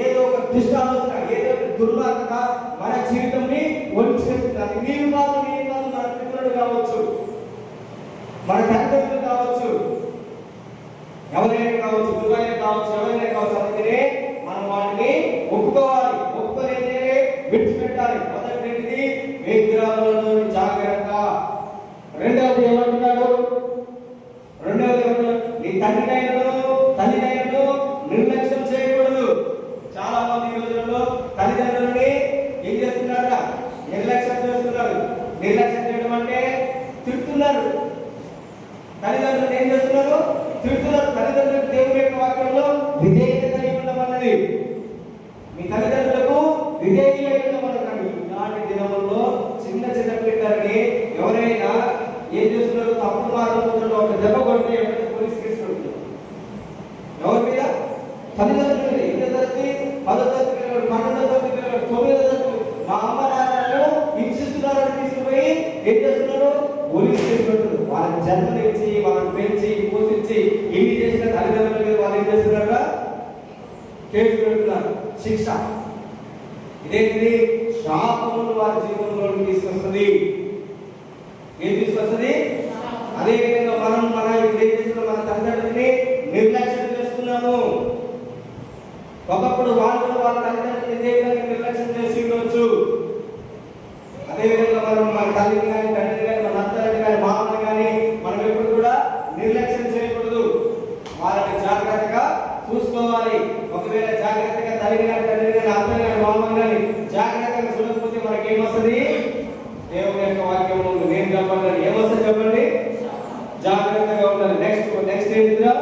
ఏదో ఒక దుష్ట ఆలోచన, ఏదో ఒక దుర్మార్గత మన జీవితంని ఒలిచేస్తుంది. అది నీవు కాదు, మన పిల్లలు కావచ్చు, మన తల్లిదండ్రులు కావచ్చు, ఎవరైనా కావచ్చు, గురువైనా కావచ్చు, ఎవరైనా కావచ్చు. అందుకనే మనం వాటిని ఒప్పుకోవాలి. ఒప్పుకొని విడిచిపెట్టాలి. మొదటిది విగ్రహాలలో జాగ్రత్త. రెండవది ఏమంటున్నాడు? నీ తల్లినైనను నిర్లక్ష్యం చేయకూడదు. చాలా మంది ఈ రోజుల్లో తల్లిదండ్రులని ఏం చేస్తున్నారా? నిర్లక్ష్యం చేస్తున్నారు. నిర్లక్ష్యం చేయడం అంటే తిడుతున్నారు. తల్లిదండ్రులు ఏం చేస్తున్నారు? తిడుతున్నారు. తల్లిదండ్రులకు దేవుని యొక్క వాక్యంలో విధేయత కలిగి ఉండమన్నది. మీ తల్లిదండ్రులకు విధేయులై ఉండమన్నాడు. ఇలాంటి దినముల్లో చిన్న పిల్లలని ఎవరైనా ఏం చేస్తున్నారు? తప్పుడు మార్గంలో ఒక దెబ్బ కొడితే ఎవరైనా పోలీస్ కేసు పెడుతున్నారు. ఎవరి మీద? తల్లిదండ్రులు. ఎన్నో తరగతి? 10వ తరగతి పిల్లలు, 12వ తరగతి పిల్లలు, 9వ తరగతి. మా అమ్మ నాన్నలను హింసిస్తున్నారని తీసుకుపోయి ఏం చేస్తున్నారు? పోలీస్ కేసు పెడుతున్నారు. వాళ్ళని జన్మనిచ్చి, వాళ్ళని పెంచి, పోషించి ఎన్ని చేసిన తల్లిదండ్రుల మీద వాళ్ళు ఏం చేస్తున్నారా? కేసు పెడుతున్నారు. శిక్ష. ఇదేంటిది? శాపమును వారి జీవితంలోకి తీసుకొస్తుంది. ఏం తీసుకొస్తుంది? అదే విధంగా మన ఏం చేస్తున్నాం? మన తల్లిదండ్రులని నిర్లక్ష్యం చేస్తున్నాము. ఒకప్పుడు వాళ్ళు కూడా వాళ్ళ తల్లిదండ్రులు ఇదే విధంగా నిర్లక్ష్యం చేసి ఉండవచ్చు. అదేవిధంగా మనం మన తల్లిని కానీ, తండ్రిని కానీ, మన అత్తని కానీ, మామని కానీ మనం ఎప్పుడు కూడా నిర్లక్ష్యం చేయకూడదు. వాళ్ళని జాగ్రత్తగా చూసుకోవాలి. ఒకవేళ జాగ్రత్తగా తల్లిని కానీ, తండ్రిని కానీ, అత్తని కానీ, మామని కానీ జాగ్రత్తగా చూడకపోతే మనకి ఏమొస్తుంది? దేవుని యొక్క వాక్యం నేను చెప్పండి, ఏమొస్తుంది చెప్పండి? జాగ్రత్తగా ఉండాలి. నెక్స్ట్ ఏంటిదా?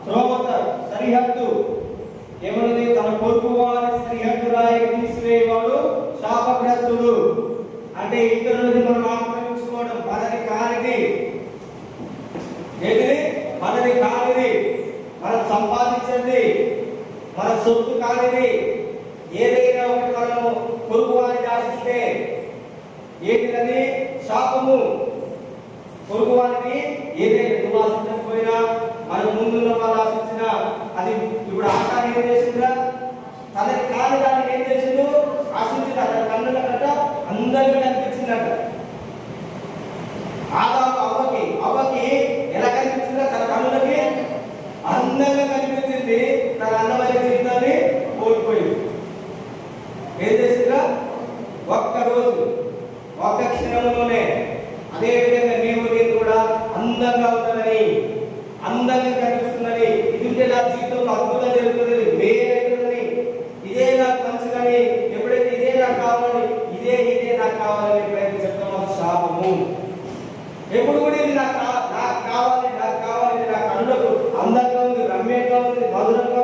త్రోవత, సరిహద్దు. ఏమన్నది? తన పొరుగు వారి సరిహద్దు రాయి తీసివేయవాడు శాపగ్రస్తుడు. అంటే ఇతరులది మనం ఆక్రమించుకోవడం మనది కానిది. ఏంటిది? మనది కానిది, మనం సంపాదించండి, మన సొత్తు కానిది. ఏదైనా ఒకటి మనము పొరుగు వారిని ఆశిస్తే ఏంటిది? శాపము. పొరుగు వారిని ఏదైనా నువ్వు ఆశించకపోయినా, మన ముందున్న వాళ్ళు ఆశించినా, అది ఇప్పుడు ఆకారం ఏం చేసిందా? తనకి కాని దాన్ని ఏం చేసిండు? ఆశించింది. అతని కన్నుల కట్ట అందరికీ కనిపించిందట. అవ్వకి ఎలా కనిపించిందో తన కన్నులకి అందంగా కనిపించింది. తన అందమైన జీవితాన్ని కోల్పోయింది. ఏం చేసిందా? ఒక్క రోజు, ఒక్క క్షణంలోనే. అదే విధంగా నేను కూడా అందంగా ఉండాలని, అందంగా కనిపిస్తుందని, ఇది నా జీవితంలో అద్భుతం జరుగుతుంది, మేలవుతుందని, ఇదే నాకు మంచిదని, ఎప్పుడైతే ఇదే నాకు కావాలని, ఇదే నాకు కావాలని ఎప్పుడైతే చెప్తామో శాపము. ఎప్పుడు కూడా ఇది నాకు కావాలి, నా కళ్ళకు అందంగా ఉంది, రమ్యంగా ఉంది, మధురంగా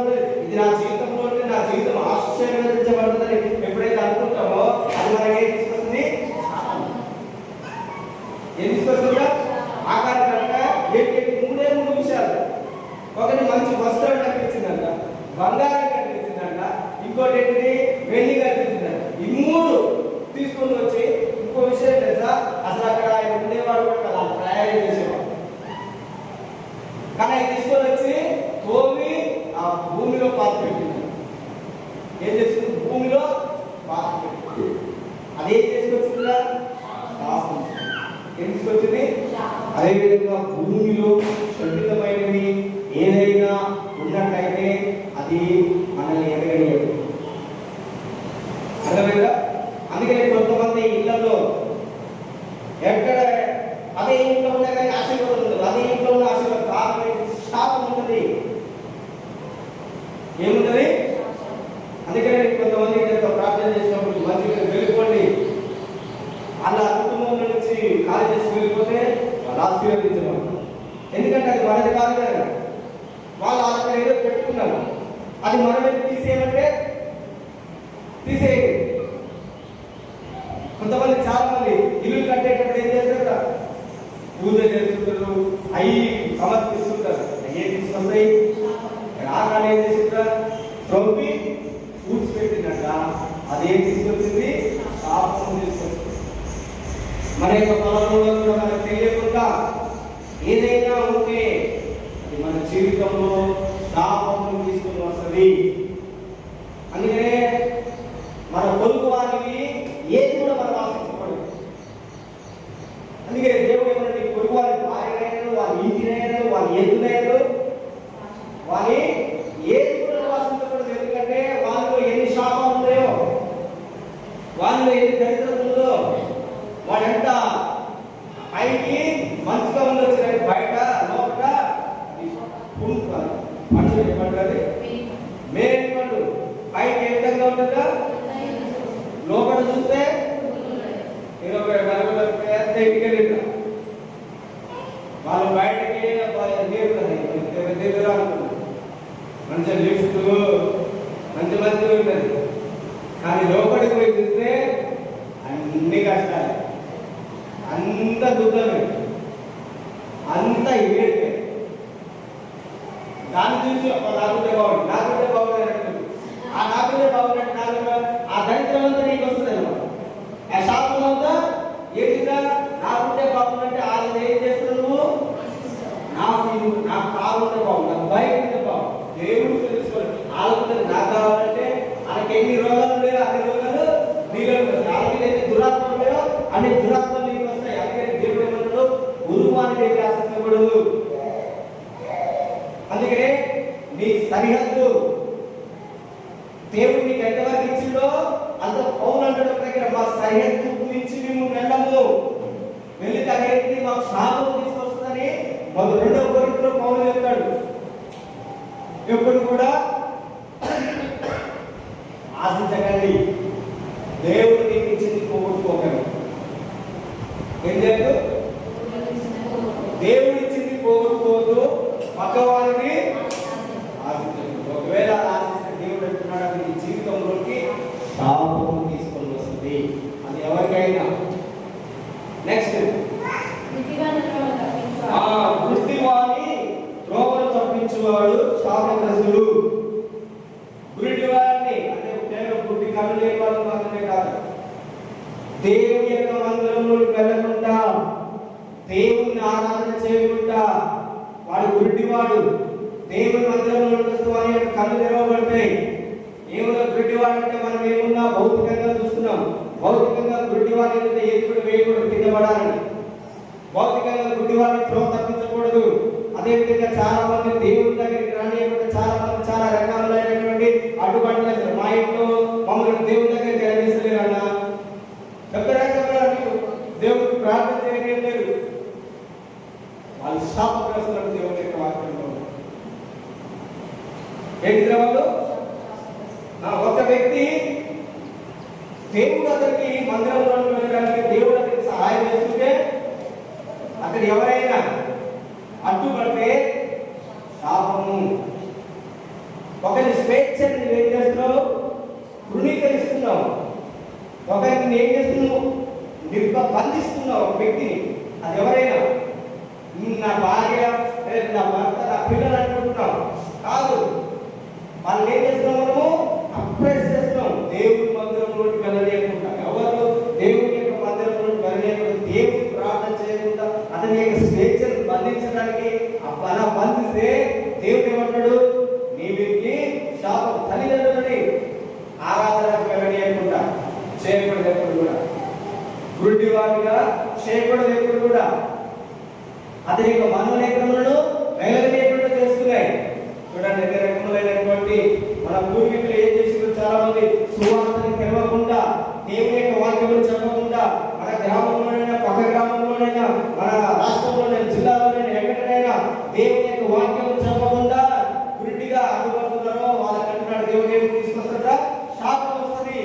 కానీ అది తీసుకొని వచ్చి తోమి ఆ భూమిలో పాతి పెట్టింది. ఏం చేస్తుంది? భూమిలో పాతి పెట్టింది. అదేం తీసుకొచ్చిందా? శాపం. ఏం తీసుకొచ్చింది? అదేవిధంగా భూమిలో శరీరమైనవి ఏదైనా ఉన్నట్లయితే అది మనల్ని ఎదగనియదు. అర్థమైందా? అందుకనే కొంతమంది ఇళ్లలో ఎక్కడ అదే ఇంట్లో ఉన్నా కానీ ఆశీర్వాదం ఉంటుంది, అదే ఇంట్లో ఉన్న ఆశీర్వాదం కారణం శాపం ఉంటుంది. ఏముంటుంది? అందుకనే కొంతమంది ప్రార్థన చేసినప్పుడు మంచిగా వెళ్ళిపోండి, అలా కుటుంబం నుంచి ఖాళీ చేసి వెళ్ళిపోతే వాళ్ళు ఆశీర్వదించడం. ఎందుకంటే అది మనది కాదు కదా, వాళ్ళు అక్కడ ఏదో పెట్టుకున్నారు, అది మనమే తీసేయమంటే తీసేయండి. కొంతమంది చాలా మంది ఇల్లు కట్టేటప్పుడు ఏం చేస్తారు? పూజ చేస్తుంటారు, అవి సమర్పిస్తుంటారు. అయ్యే తీసుకొస్తాయి రాగానే ఏం చేస్తుంటారు? త్రొప్పి పూడ్చిపెట్టినట్ట అదేం తీసుకొచ్చింది? శాపం తీసుకొచ్చింది. మన యొక్క పొలంలో కూడా మనకు తెలియకుండా ఏదైనా ఉంటే అది మన జీవితంలో శాపం తీసుకుని వస్తుంది. అందుకనే మన పొరుగు వారికి ఏది కూడా మనం ఆశించకూడదు. అందుకే దేవుడు ఏమన్నా నీ పొరుగు వారి భార్యనైనా, వారి ఇంటినైనా, వారి ఎద్దునైనా, వారి ఏది కూడా ఆశించకూడదు. ఎందుకంటే వాళ్ళు ఎన్ని శాపాలు ఉన్నాయో, వాళ్ళు ఎన్ని దరిద్రం ఉందో, వాడంత పైకి మంచిగా ఉండొచ్చు కానీ బయట లోపల పండు చెప్పండి మేలు పండు పైకి ఏ విధంగా ఉంటుందా, లోపల చూస్తే వాళ్ళు బయటకి దేవుడు అనుకున్నారు. మంచి లిఫ్ట్ మంచి మంచిగా ఉంటుంది, కానీ లోపలికి పోయి చూస్తే అన్ని కష్టాలు, అంత దుఃఖమే, అంత ఏడితే. దాన్ని చూసి నాకుంటే బాగుంది, నాకుంటే బాగుంది అంటుంది. ఆ నాకుంటే బాగున్నట్టు నాకు ఆ దరిద్రం అంతా నీకు వస్తుంది అన్నమాట. ఆ శాపం అంతా ఏంటిగా నాకుంటే బాగుందంటే ఆయన ఏం చేస్తున్నావు? నువ్వు నాకు కావాలంటే బాగుంది, నాకు బయట ఉంటే బాగుంది. దేవుడు తెలుసుకోవాలి. ఆలోచన నాకు కావాలంటే ఆయనకి ఎన్ని రోగాలు ఉన్నాయో అన్ని రోగాలు నీలో వాళ్ళకి ఎన్ని దురాత్మలు ఉన్నాయో అన్ని దురాత్మలు నీకు వస్తాయి. అందుకని దేవుడు ఏమంటాడు? గురువాని దగ్గర ఆశించకూడదు. అందుకనే నీ సరిహద్దు దేవుడు నీకు ఎంతవరకు ఇచ్చిందో అంత పౌలు అంటాడు దగ్గర, మా సరిహద్దు నుంచి మేము వెళ్ళము, వెళ్ళి తగ్గేది మాకు శాపం తీసుకొస్తుందని 2వ కొరింథీయులో పౌలు చెప్తాడు. ఎప్పుడు కూడా ఆశించకండి, దేవుడు నీకు ఇచ్చింది పోగొట్టుకోకండి. ఏం చేయదు? దేవుడు ఇచ్చింది పోగొట్టుకోవద్దు, పక్కవారికి ఆశించండి. ఒకవేళ ఆశిస్తే దేవుడు అంటున్నాడు అది నీ జీవితంలోకి శాపం తీసుకొని వస్తుంది. అది ఎవరికైనా. నెక్స్ట్, గుడ్డివాని త్రోవను తప్పించువాడు శాపగ్రస్తుడు. గుడ్డివాడిని అంటే కేవలం గుడ్డి కళ్ళు లేని వాళ్ళు మాత్రమే కాదు, దేవుని యొక్క మందిరంలోకి వెళ్ళకుండా, దేవుని ఆరాధన చేయకుండా వాడు గుడ్డివాడు. దేవుని మందిరంలోకి వస్తూ వారి యొక్క కళ్ళు తెరవబడతాయి. ఏమన్నా గుడ్డివాడు అంటే మనం ఏమున్నా భౌతికంగా చూస్తున్నాం. భౌతికంగా గుడ్డివాడు అంటే ఎదుగుడు వేయకూడదు, కింద పడాలని. భౌతికంగా గుడ్డివాడిని త్రోవ తప్పించకూడదు. అదేవిధంగా చాలా మంది దేవుని దగ్గరికి రానియకుండా చాలా మంది చాలా రకాలైనటువంటి అడ్డుబాట్లు వేస్తారు. మా ఇంట్లో మమ్మల్ని దేవుని దగ్గరికి వెళ్ళిస్తలేరు అన్న చెప్పడానికి దేవుడికి ప్రార్థన చేయడం లేదు. వాళ్ళు శాపగ్రస్తులకు దేవుని యొక్క వాక్యంలో ఏంటి వాళ్ళు? ఒక వ్యక్తి దేవుడు అతనికి మందిరంలో వెళ్ళడానికి దేవుడు అతనికి సహాయం చేస్తుంటే అతను ఎవరైనా అడ్డుపడితే శాపము. ఒకరిని స్వేచ్ఛని నువ్వు ఏం చేస్తున్నావు? తృణీకరిస్తున్నావు. ఒకరిని ఏం చేస్తున్నావు? బంధిస్తున్నావు ఒక వ్యక్తిని. అది ఎవరైనా నా భార్య, నా భర్త, నా పిల్లలు అనుకుంటున్నావు కాదు. వాళ్ళు ఏం చేస్తున్నాం? మనము అప్రెస్ చేస్తున్నాం. దేవుడి మందిరంలోకి వెళ్ళలేకుండా, ఎవరు దేవుడి యొక్క మందిరంలోకి వెళ్ళలేకుండా, దేవుడి ప్రార్థన చేయకుండా, అతని యొక్క స్వేచ్ఛను బంధించడానికి ఆ బల బంధిస్తే దేవుడు ఏమంటాడు? నీ వీరికి శాపం. తల్లిదండ్రులని ఆరాధనకు వెళ్ళని అనుకుంటా చేయకూడదు ఎప్పుడు కూడా. గుడ్డి వాడిగా చేయకూడదు ఎప్పుడు కూడా. అతని యొక్క మనోనేత్రములను వెలగలేకుండా చేస్తున్నాయి. చూడండి ఎన్ని రకములైనటువంటి మన పూర్వీకులు ఏం చేసిందో చాలా మంది సువార్తని తెలవకుండా, దేవుని యొక్క వాక్యములు చెప్పకుండా, మన గ్రామంలోనైనా పక్క గ్రామంలోనైనా మన రాష్ట్రంలోనైనా జిల్లాలోనైనా ఎక్కడైనా దేవుని యొక్క వాక్యములు చెప్పకుండా గుడ్డిగా అడ్డుపడుతున్నారో వాళ్ళకంటున్నాడు దేవుడు ఏమి తీసుకొస్తాడా? శాపం వస్తుంది.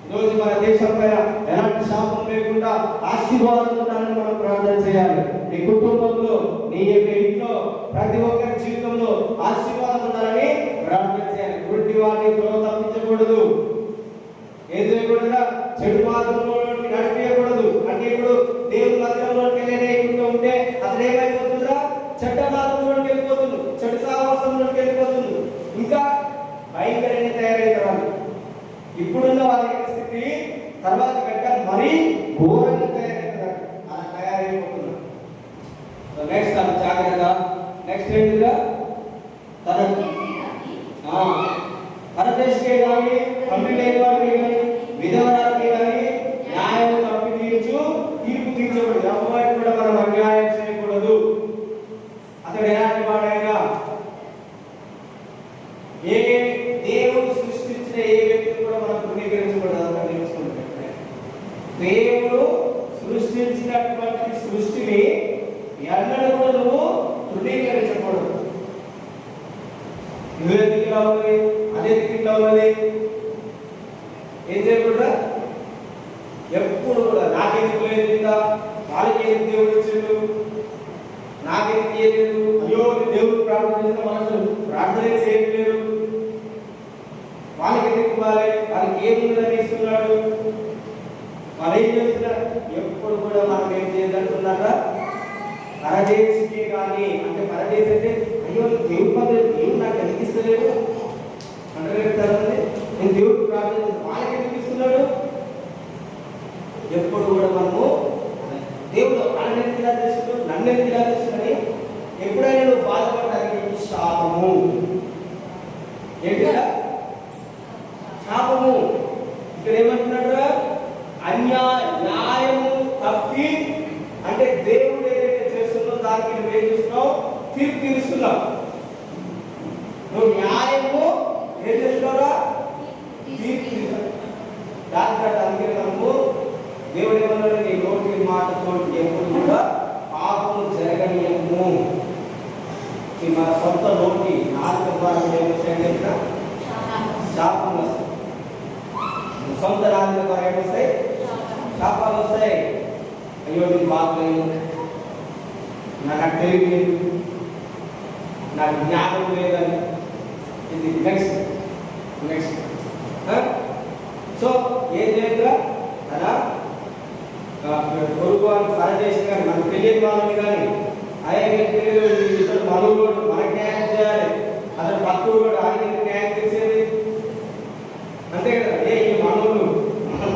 ఈరోజు మన దేశం పైన ఎలాంటి శాపం లేకుండా ఆశీర్వాదం ఉండాలని మనం ప్రార్థన చేయాలి. నీ కుటుంబంలో, నీ యొక్క ఇంట్లో, ప్రతి ఒక్కరి జీవితంలో ఆశీర్వాదం ఉండాలని ప్రార్థన చేయాలి. గుడ్డి వారిని త్రోవ తప్పించకూడదు. ఏం చేయకూడదురా? చెడు మార్గంలోకి నడిపించకూడదు. అంటే ఇప్పుడు దేవుని మందిరంలోకి వెళ్ళేకుంటూ ఉంటే అతను ఏమైపోతుందిరా? చెడ్డ మార్గంలోకి వెళ్ళిపోతుంది, చెడు సాహసంలోకి వెళ్ళిపోతుంది, ఇంకా భయంకరంగా తయారవుతారు. ఇప్పుడున్న వారి యొక్క స్థితి తర్వాత కంటే మరీ ఘోరంగా తయారవుతారు. అలా తయారైపోతున్నారు. నెక్స్ట్ అది జాగ్రత్త. నెక్స్ట్ ఏంటిగా? పరదేశకే కానీ, తండ్రి లేని వారికి కానీ, విధవరాలకి కానీ న్యాయం తప్పి తీర్పు తీర్చకూడదు. అమ్మాయికి కూడా మనం అన్యాయం చేయకూడదు. అతడు ఎలాంటి వాడైనా, ఏ దేవుడు సృష్టించిన ఏ వ్యక్తిని కూడా మనం తృణీకరించకూడదు. అతను తెలుసుకుంటే దేవుడు సృష్టించినటువంటి సృష్టిని ఎన్నడూ కూడా నువ్వు తృణీకరించకూడదు. నువ్వే దిక్కులా ఉన్నది, అదే దిక్కులా ఉన్నది, ఏం చేయకూడదా? ఎప్పుడు కూడా నాకెందుకు లేదు, ఇంకా వాళ్ళకి ఏది దేవుడు ఇచ్చాడు, నాకెందుకు చేయలేదు, అయ్యో దేవుడు ప్రార్థన చేసిన మనసు ప్రార్థన చేయట్లేదు, వాళ్ళకి ఎందుకు ఇవ్వాలి, వాళ్ళకి ఏముందని ఇస్తున్నాడు, వాళ్ళు ఏం చేస్తున్నారు. ఎప్పుడు కూడా మనం ఏం చేయాలంటున్నారా? పరదేశికి కానీ, అంటే పరదేశి అంటే అయ్యో దేవుడు పద్ధతి, దేవుడు నాకు అనిపిస్తలేదు అంటే నేను దేవుడు ప్రార్థన వాళ్ళకి అనిపిస్తున్నాడు. ఎప్పుడు కూడా మనము దేవుడు వాళ్ళని ఎందుకు ఇలా చేస్తున్నాడు, నన్ను ఎందుకు ఇలా చేస్తున్నాడని ఎప్పుడైనా నువ్వు బాధపడడానికి శాపము. ఏంటిదా? శాపము. ఇక్కడ ఏమంటున్నాడు? న్యాయము తప్పి, అంటే దేవుడు ఏదైతే చేస్తుందో దానికి నువ్వు ఏం చేస్తున్నావు? తీర్పు తీరుస్తున్నావు. నువ్వు న్యాయము ఏం చేస్తున్నావురా? తీర్పు తీరుస్తావు. దానికి మనము దేవుడు ఏమన్నాడు? నీ నోటి మాటతో ఎప్పుడు కూడా పాపము జరగనీయము. మన సొంత నోటి నాలుగు ద్వారా ఏమొస్తాయంటే శాపం వస్తాయి. సొంత నాలుగు ద్వారా ఏమొస్తాయి? శాపాలు వస్తాయి. అయ్యో నేను బాగలేదు, నాకు తెలివి లేదు, నాకు జ్ఞానం లేదని. ఇది నెక్స్ట్ సో ఏం చేయగా అలా కొడుకు వాళ్ళు పరదేశం కానీ, మనకు తెలియని వాళ్ళని కానీ, అయ్యా మనవుడు మనకు న్యాయం చేయాలి, అతను పక్కడు కూడా ఆయన న్యాయం చేసేది అంతే కదా. ఈ మనవులు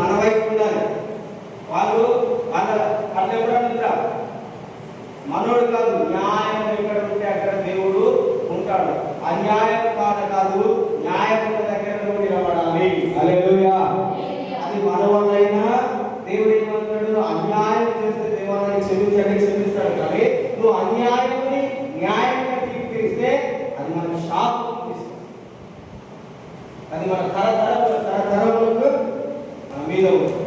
మన వైపు ఉండాలి. వాళ్ళు వాళ్ళ వాళ్ళు ఎప్పుడన్నా మనోడు కాదు, న్యాయం ఎక్కడ ఉంటే అక్కడ దేవుడు ఉంటాడు. అన్యాయం కాదు కాదు, న్యాయం దగ్గర నువ్వు నిలబడాలి. హల్లెలూయా. అది మన వల్లైనా దేవుడు ఏమంటాడు? అన్యాయం చేస్తే దేవాలయాన్ని క్షమిస్తాడు. కానీ నువ్వు అన్యాయాన్ని న్యాయంగా తీర్పిస్తే అది మనకు శాపం తీసుకొస్తుంది. అది మన తరతరములకు మీద ఉంటుంది.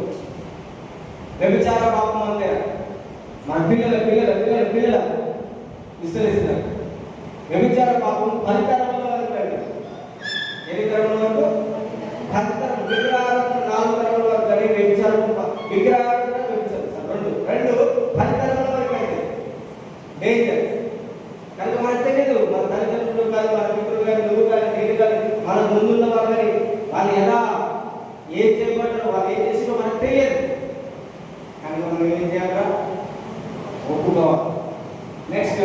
వ్యభిచార పాపం అంటే మన పిల్లల విస్తరిస్తున్నారు. వ్యభిచార పాపం 10 తరముల వరకు వెళ్తారు. ఎన్ని తరముల వరకు? 10 తరములు. విగ్రహారాధన 4 తరముల వరకు కానీ విగ్రహారాధన రెండు 10 తరముల వరకు అయితే డేంజర్. కనుక మనకు తెలియదు, మన తల్లిదండ్రులు కానీ, మన మిత్రులు కానీ, నువ్వు కానీ, నేను కానీ, మన ముందున్న వాళ్ళు కానీ వాళ్ళు ఎలా ఏం చేయబడ్డారో, వాళ్ళు ఏం చేసినో మనకు తెలియదు. కానీ మనం ఏం చేయాలా? ఒప్పుకోవాలి. నెక్స్ట్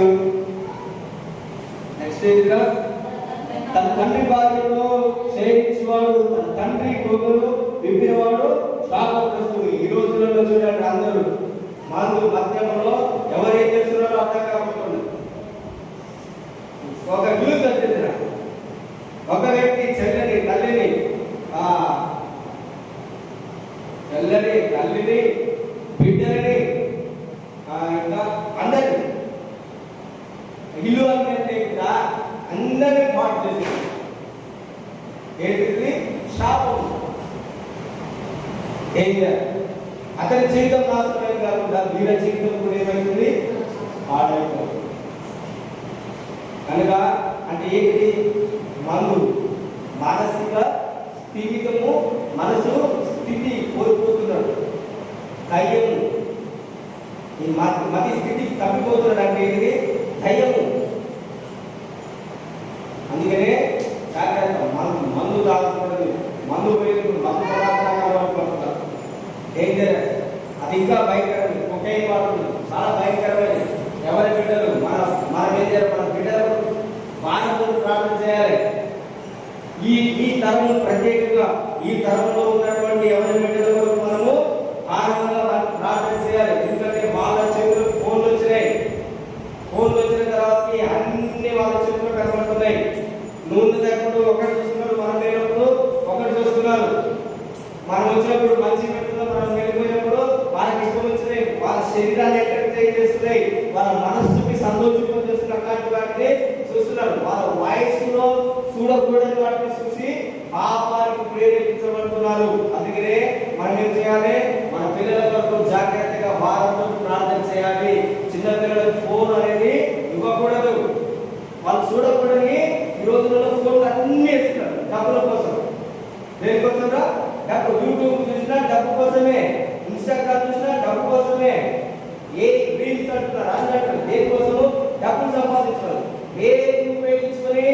తన తండ్రి భార్యలో క్షయించేవాడు, తన తండ్రి గొప్పలు విప్పినవాడు శాపగ్రస్తుడు. ఈ రోజులలో చూడండి, అందరూ మందు మద్యంలో ఎవరేం చేస్తున్నారో అర్థం కాకపోతుంది. ఒక న్యూస్ వచ్చింది. ఒక వ్యక్తి చెల్లని తల్లిని బిడ్డలని ఇంకా అందరినీ ఇల్లు అంటే కూడా అందరినీ పాటు చేసింది. ఏంటిది? శాపం. ఏం చేయాలి? అతని జీవితం నాశనమే కాకుండా వీళ్ళ జీవితం కూడా ఏమైతుంది? పాడైపోతుంది. కనుక అంటే ఏంటి? మందు మానసిక స్థిమితము, మనసు స్థితి కోల్పోతున్నాడు. దయ్యము ఈ మతి స్థితి తప్పిపోతున్నాడు. అంటే ఏంటిది? దయ్యము. అందుకనే జాగ్రత్త. మందు తాగకూడదు. మందు పోయినప్పుడు మందు పదార్థాలు అలవాటు పడుతున్నారు. డేంజరస్. అది ఇంకా భయంకరమైనది. కొకైన్ వాడుతుంది, చాలా భయంకరమైనది. ఎవరి బిడ్డలు మన బిడ్డలు వారితో ప్రార్థన చేయాలి. ఈ తరం ప్రత్యేకంగా ఈ తరంలో ఉన్నటువంటి ఎవరి బిడ్డల వరకు మనము ఆనందంగా ప్రార్థన చేయాలి. ఎందుకంటే వాళ్ళ చేతులు ఫోన్లు వచ్చినాయి. ఫోన్లు వచ్చిన తర్వాత అన్ని వాళ్ళ చేతులు కనబడుతున్నాయి. నూనె లేకుండా ఒకటి చూస్తున్నారు, మనం లేనప్పుడు ఒకటి చూస్తున్నారు. మనం వచ్చినప్పుడు మంచి పెట్టుకున్నాం, మనం వెళ్ళిపోయినప్పుడు వాళ్ళకి ఇష్టం వచ్చినాయి. వాళ్ళ శరీరాన్ని ఎంటర్టైన్ చేస్తున్నాయి, వాళ్ళ మనస్సుకి సంతోషం చేస్తున్న అట్లాంటి వాటిని చూస్తున్నారు. వాళ్ళ వయసులో చూడకూడని వాటిని చూసి పాపానికి ప్రేరేపించబడుతున్నారు. అందుకనే మనం ఏం చేయాలి? మన పిల్లల వరకు జాగ్రత్తగా వారంతో ప్రార్థన చేయాలి. చిన్న పిల్లలకు ఫోన్ అనేది ఇవ్వకూడదు. వాళ్ళు చూడకూడని ఈ రోజులలో ఫోన్లు అన్ని ఇస్తున్నారు డబ్బుల కోసం. దేనికోసం? డబ్బు. యూట్యూబ్ చూసినా డబ్బు కోసమే, ఇన్స్టాగ్రామ్ చూసినా డబ్బు కోసమే. ఏ రీల్స్ అంటున్నారు అన్నట్టు దేనికోసము? డబ్బులు సంపాదించాలి. ఏది ఉపయోగించుకొని?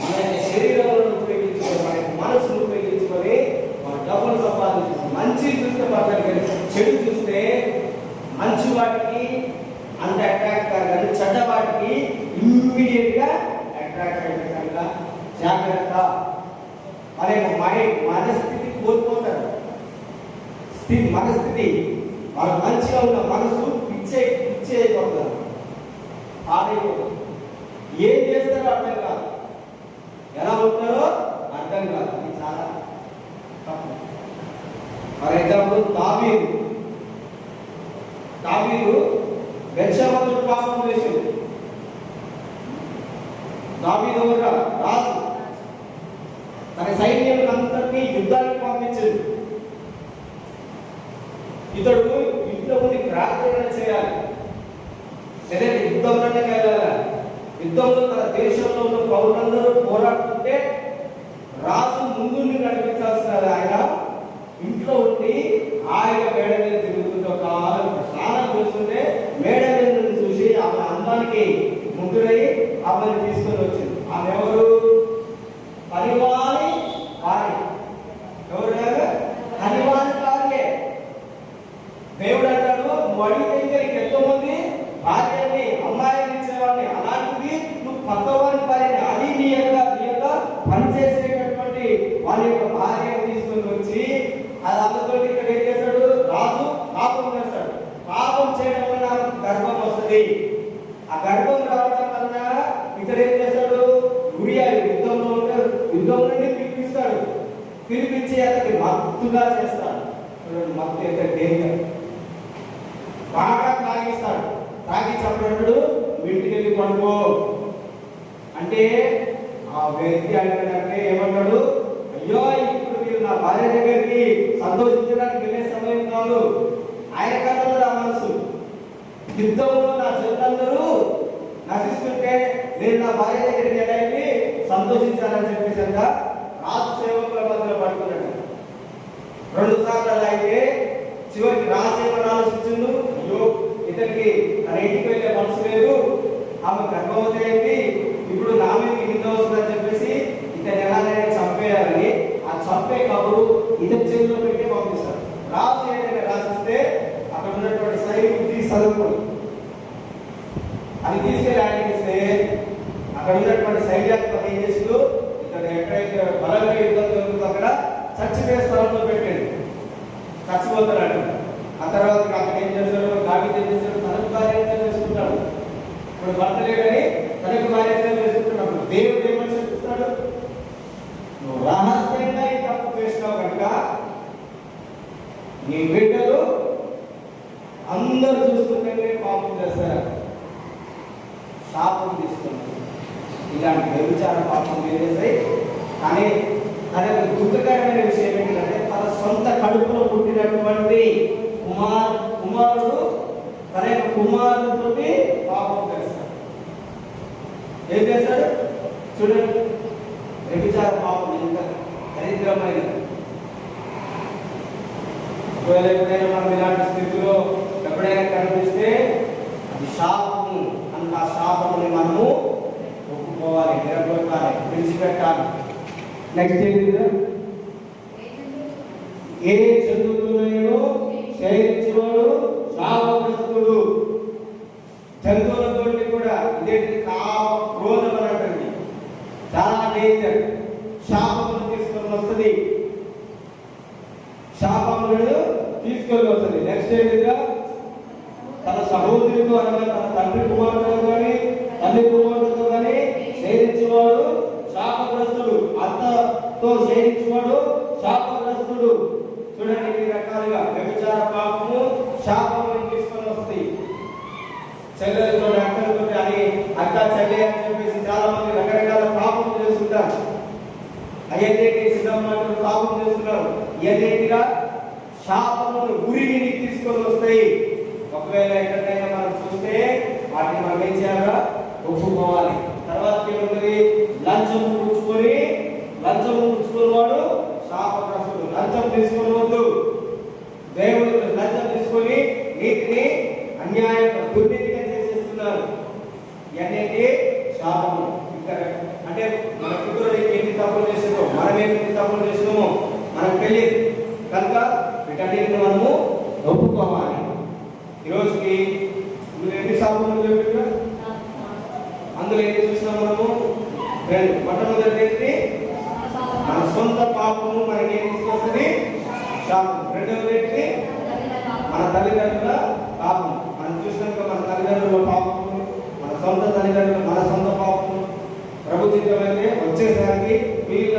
మన శరీరాలను ఉపయోగించుకొని, మన మనసును ఉపయోగించుకొని మన డబ్బులు సంపాదించాలి. మంచి చూస్తే పర్లేదు, చెడు చూస్తే మంచి వాటికి అంత అట్రాక్ట్ కాదు, కానీ చెడ్డ వాటికి ఇమ్మీడియట్ గా అట్రాక్ట్ అయితే కనుక జాగ్రత్త. అనే మనస్థితి కోల్పోతారు. మనస్థితి వాళ్ళ మంచిగా ఉన్న మనసు పిచ్చే అయిపోతారు, ఆడైపోతారు. ఏం చేస్తారో అర్థం కాదు, ఎలా ఉంటారో అర్థం కాదు. ఇది చాలా తప్పు. ఫర్ ఎగ్జాంపుల్ దావీదు బెత్షెబతో పాపం చేసింది. దావీదు రాజు తన సైన్యం అంతటినీ యుద్ధానికి పంపించింది. ఇతడు ఇంట్లో ఉండి ప్రార్థన చేయాలి, లేదంటే యుద్ధంలోనే వెళ్ళాలి. యుద్ధంలో తన దేశంలో ఉన్న పౌరులందరూ పోరాడుతుంటే రాజు ముందుండి నడిపించాల్సిన ఆయన ఇంట్లో ఉండి ఆయన మేడ మీద తిరుగుతుంటే ఒక స్నానం చేస్తుంటే మేడ మీద చూసి ఆమె అందానికి ముగ్గురై ఆమెను తీసుకొని వచ్చింది. ఆమె ఎవరు? పనివాని భార్య. ఎవరు? పనివాని భార్య. దేవుడు అంటాడు, నువ్వు అడిగితే నీకు ఎంతో మంది భార్యని అమ్మాయిని ఇచ్చేవాడిని, అలాంటిది నువ్వు పక్కవాని భార్యని, అది నీ యొక్క పనిచేసేటటువంటి వాళ్ళ యొక్క భార్యను తీసుకొని వచ్చి అది అందరితో ఇక్కడ ఏం చేస్తాడు? రాజు పాపం చేస్తాడు. పాపం చేయడం వల్ల గర్భం వస్తుంది. ఆ గర్భం రావడం వలన ఇక్కడ ఏం చేస్తాడు? యుద్ధం నుండి పిలిపిస్తాడు. పిలిపించి అతన్ని మత్తుగా చేస్తాడు. మత్తు ఎంత డేంజర్. బాగా తాగిస్తాడు. తాగి చంపడు, ఇంటికి వెళ్ళి పడుకో అంటే ఆ వ్యక్తి అంటే ఏమంటాడు? అయ్యో, ఇప్పుడు మీరు నా భార్య దగ్గరికి సంతోషించడానికి వెళ్ళే సమయం కాదు. ఆయన కన్నా నా మనసు యుద్ధంలో నా జనులందరూ నశిస్తుంటే నేను నా భార్య దగ్గరికి వెళ్ళి సంతోషించాలని చెప్పేసి అంత రాజు సేవకుల మధ్యలో పడుకున్నాడు. 2 సార్లు అలా అయితే చివరికి రాజు ఏమని ఆలోచించిండు? అయ్యో, ఇతనికి తన ఇంటికి వెళ్ళే మనసు లేదు, ఆమె గర్భవతి అయింది, ఇప్పుడు నా మీద నింద వస్తుందని చెప్పేసి ఇతను ఎలాగైనా చంపేయాలని ఆ చంపే కబురు ఇతని చేతిలో పెట్టి పంపిస్తారు. రాజు ఏదైనా రాసిస్తే అక్కడ ఉన్నటువంటి సైనికులు చదువుకోండి అని తీసుకెళ్ళి ఆయన ఇస్తే అక్కడ ఉన్నటువంటి సైన్యాధిపతి ఏం చేసిండు? ఇతను ఎక్కడైతే బలంగా యుద్ధం జరుగుతుందో అక్కడ చచ్చిపోయే స్థలంలో పెట్టాడు. చచ్చిపోతాడు. ఆ తర్వాత అక్కడ ఏం చేస్తాడు? దావీదు ఏం చేస్తాడు? తనకు భార్య చేసుకుంటాడు. ఇప్పుడు భర్త లేడని తన చెప్తున్నాడు? నువ్వు రహస్యంగా ఈ తప్పు చేసినావు కనుక నీ బిడ్డలు అందరూ చూస్తుంటే పాపం చేస్తారు, శాపం తీసుకున్నారు. ఇలాంటి వ్యభిచార పాపం చేసేసాయి. కానీ అదే దుఃఖకరమైన విషయం ఏంటంటే తన సొంత కడుపులో పుట్టినటువంటి కుమారుడు తన యొక్క కుమారుడితో పాపం చేస్తాడు. ఏం చేస్తాడు చూడండి. వ్యభిచార పాపం ఎంత దరిద్రమైనది. ఒకవేళ ఎప్పుడైనా మనం ఇలాంటి స్థితిలో ఎప్పుడైనా కనిపిస్తే అది శాపము. అంత శాపముని మనము ఒప్పుకోవాలి, నిరగొట్టాలి, విడిచిపెట్టాలి. నెక్స్ట్ ఏంటి? ఏ జంతువులైనా శయించువాడు శాపగ్రస్తుడు. జంతువులతో కూడా ఇదేంటి క్రోధం అన్నట్టు చాలా డేంజర్. శాపమును తీసుకొని వస్తుంది, శాపములను తీసుకొని వస్తుంది. నెక్స్ట్ ఏంటిగా తన సహోదరుడు అనగా తన తండ్రి కుమారుడు కానీ తల్లి కుమారుడితో కానీ శయించువాడు శాపగ్రస్తుడు. అత్తతో శయించువాడు శాపగ్రస్తుడు. చూడండి ఈ రకాలుగా వ్యభిచార పాపము శాపమును తీసుకొని వస్తుంది. చెల్లెలతో అక్కలతో అని అక్క చెల్లె అని చెప్పేసి చాలా మంది రకరకాల పాపం చేస్తుంటారు. అయ్యేంటి సిద్ధం పాపం చేస్తున్నారు. ఏదేంటిగా శాపమును ఉరిని తీసుకొని వస్తాయి. ఒకవేళ ఎక్కడైనా మనం చూస్తే వాటిని మనం ఏం చేయాలా? ఒప్పుకోవాలి. తర్వాత ఏముంటుంది? లంచము పుచ్చుకొని వాడు శాపగ్రస్తుడు. లంచం తీసుకోవద్దు. దేవుడు లంచం తీసుకొని నీతిని అన్యాయం దుర్నీతిగా చేసేస్తున్నారు. ఇవన్నీ శాపము. ఇంకా అంటే మన పితరులు ఎన్ని తప్పులు చేసినో మనం ఎన్ని తప్పులు చేసినామో మనకు తెలియదు కనుక వీటన్నిటిని మనము ఒప్పుకోవాలి. ఈరోజుకి నువ్వు ఎన్ని శాపములు చెప్పినా అందులో ఏం చూసినాం మనము? రెండు. మొట్టమొదటి మన సొంత పాపము మనకి ఏం తీసుకొస్తుంది? శాపం. రెండవది మన తల్లిదండ్రుల పాపం. మనం చూసినాక మన తల్లిదండ్రుల పాపము, మన సొంత తల్లిదండ్రులు, మన సొంత పాపము ప్రభు చిత్తమైతే వచ్చేసరికి వీళ్ళ